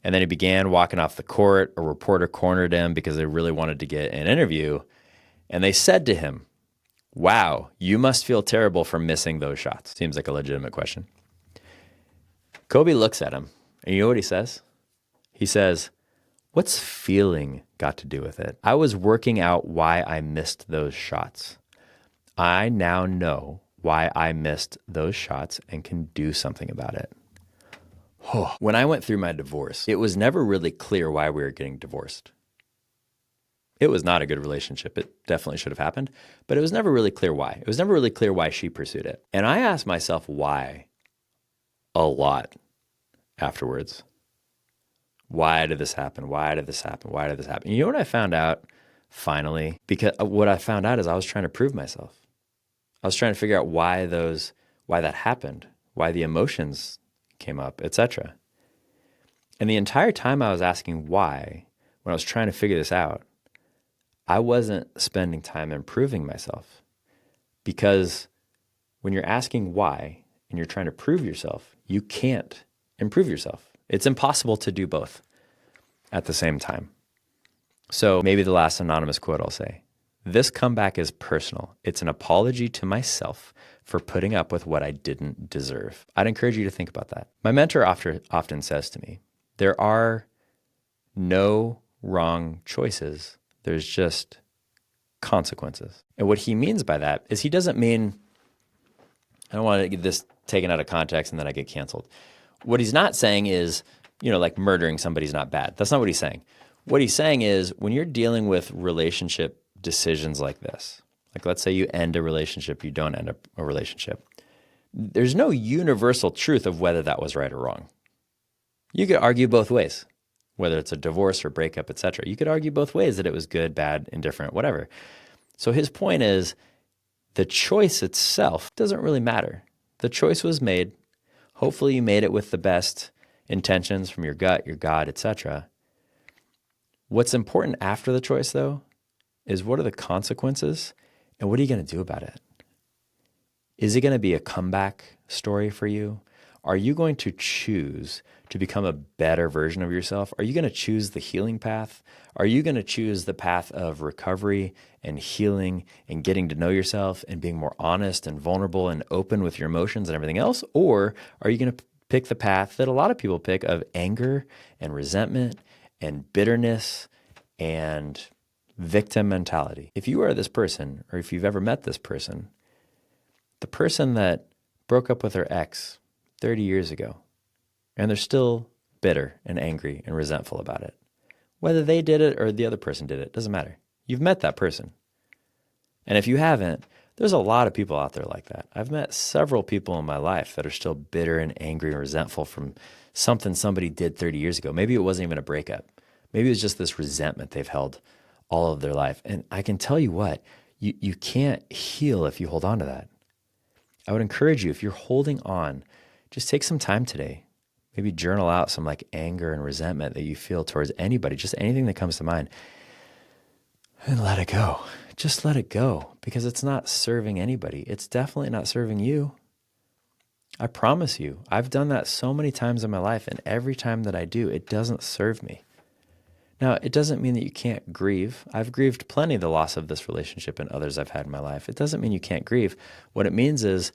And then he began walking off the court. A reporter cornered him because they really wanted to get an interview. And they said to him, "Wow, you must feel terrible for missing those shots." Seems like a legitimate question. Kobe looks at him, and you know what he says? He says, "What's feeling got to do with it? I was working out why I missed those shots. I now know why I missed those shots and can do something about it." When I went through my divorce, it was never really clear why we were getting divorced. It was not a good relationship. It definitely should have happened, but it was never really clear why. It was never really clear why she pursued it. And I asked myself why a lot afterwards. Why did this happen? Why did this happen? Why did this happen? You know what I found out finally? Because what I found out is I was trying to prove myself. I was trying to figure out why that happened, why the emotions came up, etc. And the entire time I was asking why, when I was trying to figure this out, I wasn't spending time improving myself. Because when you're asking why and you're trying to prove yourself, you can't improve yourself. It's impossible to do both at the same time. So maybe the last anonymous quote I'll say, "This comeback is personal. It's an apology to myself for putting up with what I didn't deserve." I'd encourage you to think about that. My mentor often says to me, there are no wrong choices. There's just consequences. And what he means by that is he doesn't mean, I don't want to get this taken out of context and then I get canceled. What he's not saying is, like murdering somebody's not bad. That's not what he's saying. What he's saying is when you're dealing with relationship decisions like this, like let's say you end a relationship, you don't end a relationship, there's no universal truth of whether that was right or wrong. You could argue both ways, whether it's a divorce or breakup, etc. You could argue both ways that it was good, bad, indifferent, whatever. So his point is the choice itself doesn't really matter. The choice was made. Hopefully you made it with the best intentions from your gut, your God, etc. What's important after the choice, though, is what are the consequences and what are you going to do about it? Is it going to be a comeback story for you? Are you going to choose to become a better version of yourself? Are you going to choose the healing path? Are you going to choose the path of recovery and healing and getting to know yourself and being more honest and vulnerable and open with your emotions and everything else? Or are you going to pick the path that a lot of people pick of anger and resentment and bitterness and victim mentality? If you are this person, or if you've ever met this person, the person that broke up with their ex 30 years ago, and they're still bitter and angry and resentful about it. Whether they did it or the other person did it, doesn't matter. You've met that person. And if you haven't, there's a lot of people out there like that. I've met several people in my life that are still bitter and angry and resentful from something somebody did 30 years ago. Maybe it wasn't even a breakup. Maybe it was just this resentment they've held all of their life. And I can tell you what, you can't heal if you hold on to that. I would encourage you, if you're holding on, just take some time today. Maybe journal out some like anger and resentment that you feel towards anybody, just anything that comes to mind, and let it go. Just let it go, because it's not serving anybody. It's definitely not serving you. I promise you, I've done that so many times in my life, and every time that I do, it doesn't serve me. Now, it doesn't mean that you can't grieve. I've grieved plenty the loss of this relationship and others I've had in my life. It doesn't mean you can't grieve. What it means is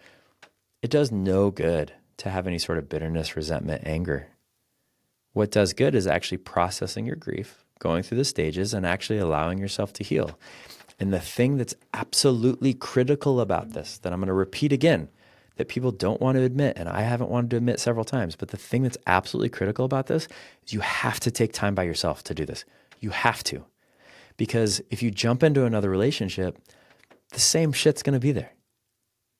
it does no good to have any sort of bitterness, resentment, anger. What does good is actually processing your grief, going through the stages, and actually allowing yourself to heal. And the thing that's absolutely critical about this, that I'm going to repeat again, that people don't want to admit, and I haven't wanted to admit several times, but the thing that's absolutely critical about this is you have to take time by yourself to do this. You have to. Because if you jump into another relationship, the same shit's going to be there.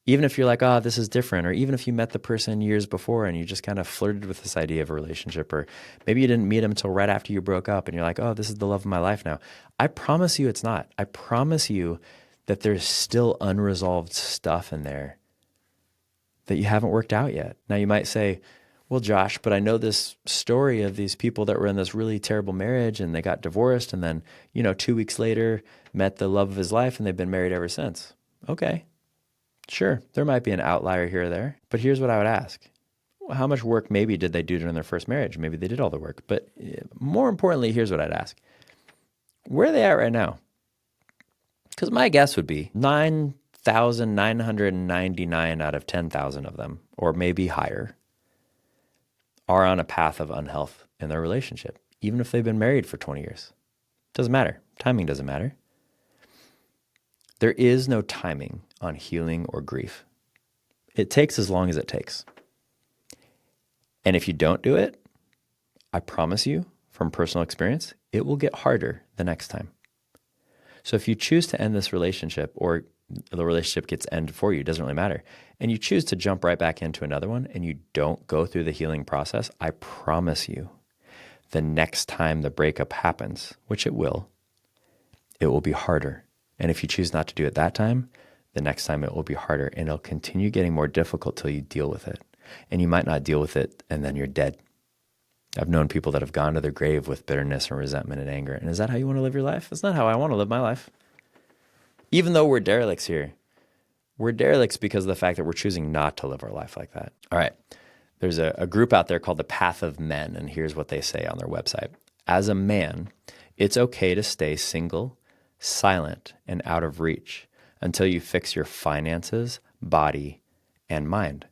Even if you're like, oh, this is different, or even if you met the person years before and you just kind of flirted with this idea of a relationship, or maybe you didn't meet him until right after you broke up and you're like, oh, this is the love of my life now. I promise you it's not. I promise you that there's still unresolved stuff in there that you haven't worked out yet. Now you might say, well, Josh, but I know this story of these people that were in this really terrible marriage and they got divorced and then, 2 weeks later met the love of his life and they've been married ever since. Okay, sure, there might be an outlier here or there, but here's what I would ask. How much work maybe did they do during their first marriage? Maybe they did all the work, but more importantly, here's what I'd ask. Where are they at right now? Because my guess would be 9,999 out of 10,000 of them, or maybe higher, are on a path of unhealth in their relationship, even if they've been married for 20 years. Doesn't matter. Timing doesn't matter. There is no timing on healing or grief. It takes as long as it takes. And if you don't do it, I promise you from personal experience, it will get harder the next time. So if you choose to end this relationship, or the relationship gets ended for you, it doesn't really matter, and you choose to jump right back into another one and you don't go through the healing process, I promise you, the next time the breakup happens, which it will be harder. And if you choose not to do it that time, the next time it will be harder, and it'll continue getting more difficult till you deal with it. And you might not deal with it and then you're dead. I've known people that have gone to their grave with bitterness and resentment and anger. And is that how you want to live your life? That's not how I want to live my life. Even though we're derelicts here, we're derelicts because of the fact that we're choosing not to live our life like that. All right. There's a group out there called the Path of Men, and here's what they say on their website. As a man, it's okay to stay single, silent, and out of reach until you fix your finances, body, and mind.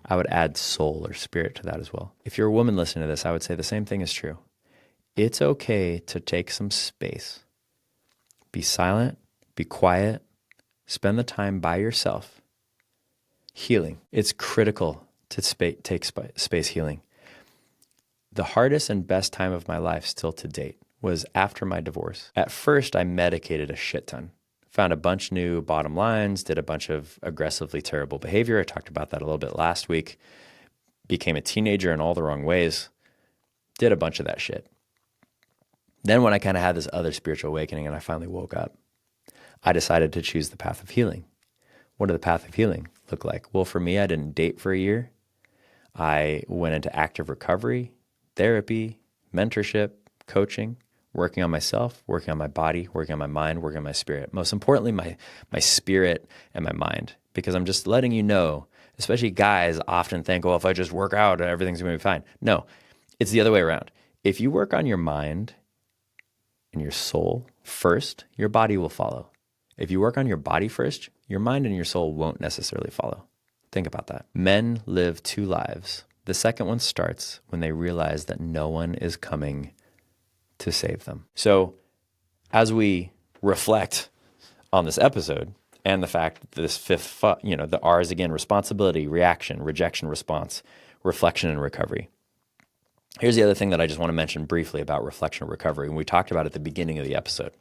I would add soul or spirit to that as well. If you're a woman listening to this, I would say the same thing is true. It's okay to take some space. Be silent, be quiet, spend the time by yourself. Healing. It's critical to take space healing. The hardest and best time of my life still to date was after my divorce. At first, I medicated a shit ton. Found a bunch new bottom lines, did a bunch of aggressively terrible behavior. I talked about that a little bit last week. Became a teenager in all the wrong ways. Did a bunch of that shit. Then when I kind of had this other spiritual awakening and I finally woke up, I decided to choose the path of healing. What did the path of healing look like? Well, for me, I didn't date for a year. I went into active recovery, therapy, mentorship, coaching, working on myself, working on my body, working on my mind, working on my spirit. Most importantly, my spirit and my mind, because I'm just letting you know, especially guys often think, well, if I just work out, everything's going to be fine. No, it's the other way around. If you work on your mind and your soul first, your body will follow. If you work on your body first, your mind and your soul won't necessarily follow. Think about that. Men live two lives. The second one starts when they realize that no one is coming to save them. So as we reflect on this episode and the fact that this fifth, the R is again, responsibility, reaction, rejection, response, reflection, and recovery. Here's the other thing that I just want to mention briefly about reflection and recovery. And we talked about at the beginning of the episode.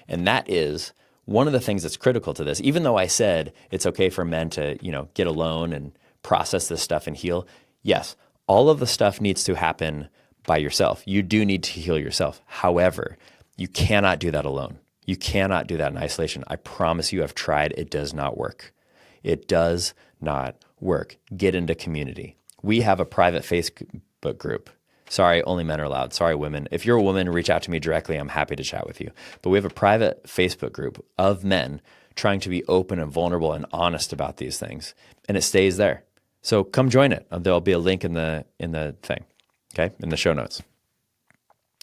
And that is one of the things that's critical to this. Even though I said it's okay for men to, get alone and process this stuff and heal. Yes, all of the stuff needs to happen by yourself. You do need to heal yourself. However, you cannot do that alone. You cannot do that in isolation. I promise you, I've tried. It does not work. It does not work. Get into community. We have a private Facebook group. Sorry, only men are allowed. Sorry, women. If you're a woman, reach out to me directly. I'm happy to chat with you. But we have a private Facebook group of men trying to be open and vulnerable and honest about these things. And it stays there. So come join it. There'll be a link in the thing. Okay, in the show notes.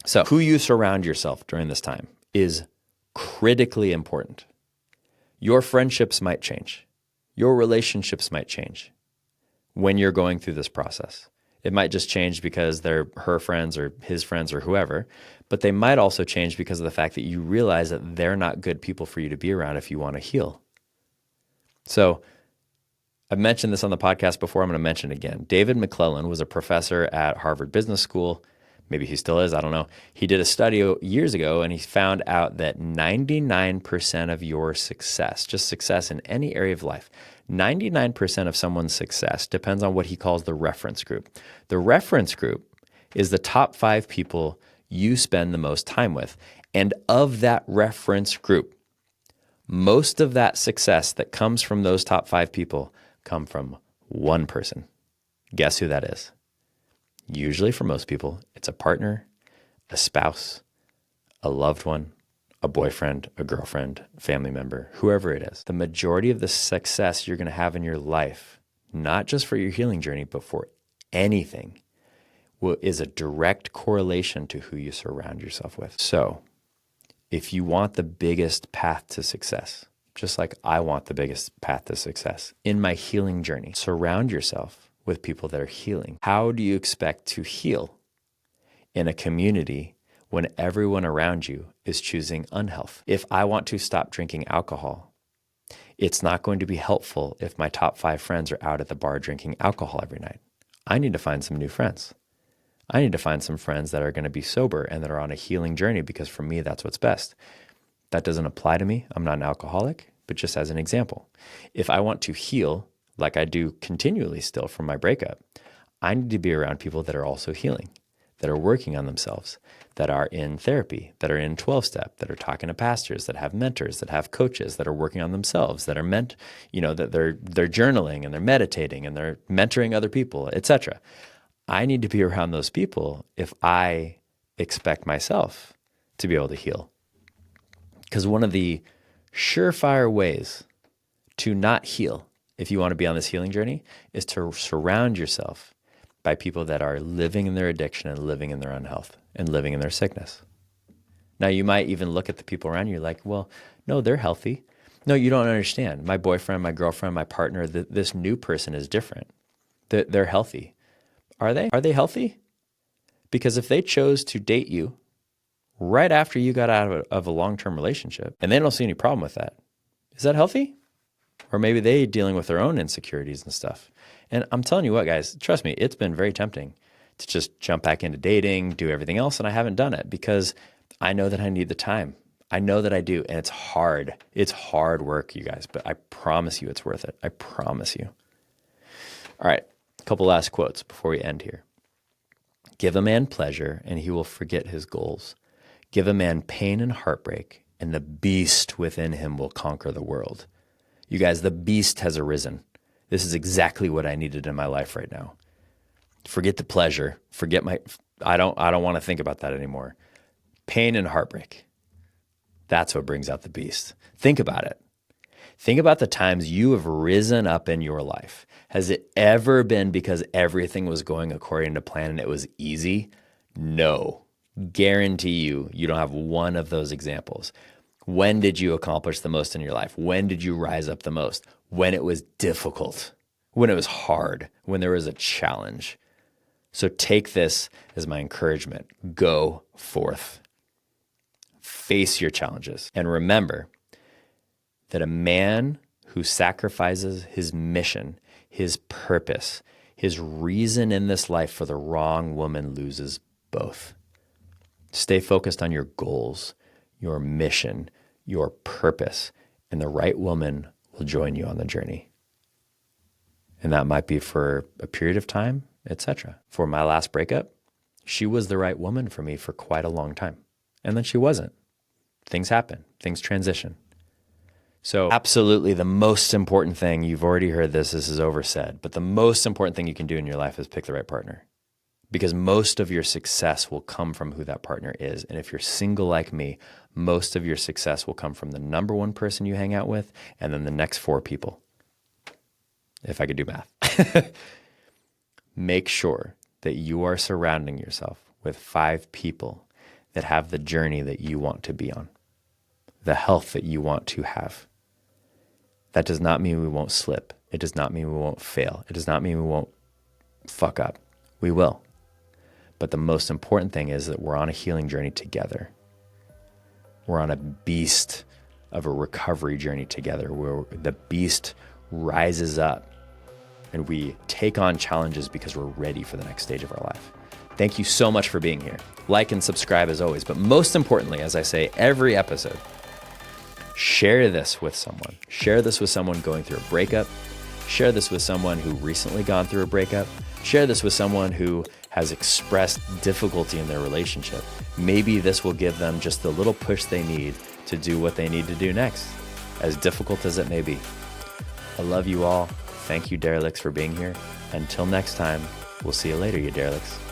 So who you surround yourself during this time is critically important. Your friendships might change. Your relationships might change when you're going through this process. It might just change because they're her friends or his friends or whoever, but they might also change because of the fact that you realize that they're not good people for you to be around if you want to heal. So I've mentioned this on the podcast before. I'm going to mention it again. David McClellan was a professor at Harvard Business School. Maybe he still is. I don't know. He did a study years ago, and he found out that 99% of your success, just success in any area of life, 99% of someone's success depends on what he calls the reference group. The reference group is the top 5 people you spend the most time with. And of that reference group, most of that success that comes from those top 5 people come from one person. Guess who that is? Usually for most people, it's a partner, a spouse, a loved one, a boyfriend, a girlfriend, family member, whoever it is. The majority of the success you're going to have in your life, not just for your healing journey, but for anything, is a direct correlation to who you surround yourself with. So if you want the biggest path to success, just like I want the biggest path to success in my healing journey, surround yourself with people that are healing. How do you expect to heal in a community when everyone around you is choosing unhealth? If I want to stop drinking alcohol, it's not going to be helpful if my top 5 friends are out at the bar drinking alcohol every night. I need to find some new friends. I need to find some friends that are going to be sober and that are on a healing journey, because for me, that's what's best. That doesn't apply to me. I'm not an alcoholic, but just as an example. If I want to heal, like I do continually still from my breakup, I need to be around people that are also healing, that are working on themselves, that are in therapy, that are in 12-step, that are talking to pastors, that have mentors, that have coaches, that are working on themselves, that are that they're journaling and they're meditating and they're mentoring other people, etc. I need to be around those people if I expect myself to be able to heal. Because one of the surefire ways to not heal, if you want to be on this healing journey, is to surround yourself by people that are living in their addiction and living in their unhealth and living in their sickness. Now, you might even look at the people around you like, well, no, they're healthy. No, you don't understand. My boyfriend, my girlfriend, my partner, this new person is different. They're healthy. Are they? Are they healthy? Because if they chose to date you right after you got out of a long-term relationship and they don't see any problem with that, is that healthy? Or maybe they dealing with their own insecurities and stuff. And I'm telling you what, guys, trust me, it's been very tempting to just jump back into dating, do everything else, and I haven't done it because I know that I need the time. I know that I do, and it's hard. It's hard work, you guys, but I promise you it's worth it. I promise you. All right, a couple last quotes before we end here. Give a man pleasure, and he will forget his goals. Give a man pain and heartbreak, and the beast within him will conquer the world. You guys, the beast has arisen. This is exactly what I needed in my life right now. Forget the pleasure. I don't want to think about that anymore. Pain and heartbreak. That's what brings out the beast. Think about it. Think about the times you have risen up in your life. Has it ever been because everything was going according to plan and it was easy? No. Guarantee you don't have one of those examples. When did you accomplish the most in your life? When did you rise up the most? When it was difficult, when it was hard, when there was a challenge. So take this as my encouragement. Go forth. Face your challenges. And remember that a man who sacrifices his mission, his purpose, his reason in this life for the wrong woman loses both. Stay focused on your goals, your mission, your purpose, and the right woman will join you on the journey. And that might be for a period of time, etc. For my last breakup, she was the right woman for me for quite a long time. And then she wasn't. Things happen. Things transition. So absolutely the most important thing, you've already heard this is oversaid, but the most important thing you can do in your life is pick the right partner. Because most of your success will come from who that partner is. And if you're single like me, most of your success will come from the number one person you hang out with and then the next 4 people. If I could do math. Make sure that you are surrounding yourself with 5 people that have the journey that you want to be on, the health that you want to have. That does not mean we won't slip. It does not mean we won't fail. It does not mean we won't fuck up. We will. But the most important thing is that we're on a healing journey together. We're on a beast of a recovery journey together where the beast rises up and we take on challenges because we're ready for the next stage of our life. Thank you so much for being here. Like and subscribe as always. But most importantly, as I say every episode, share this with someone. Share this with someone going through a breakup. Share this with someone who recently gone through a breakup. Share this with someone who has expressed difficulty in their relationship. Maybe this will give them just the little push they need to do what they need to do next, as difficult as it may be. I love you all. Thank you, derelicts, for being here. Until next time, we'll see you later, you derelicts.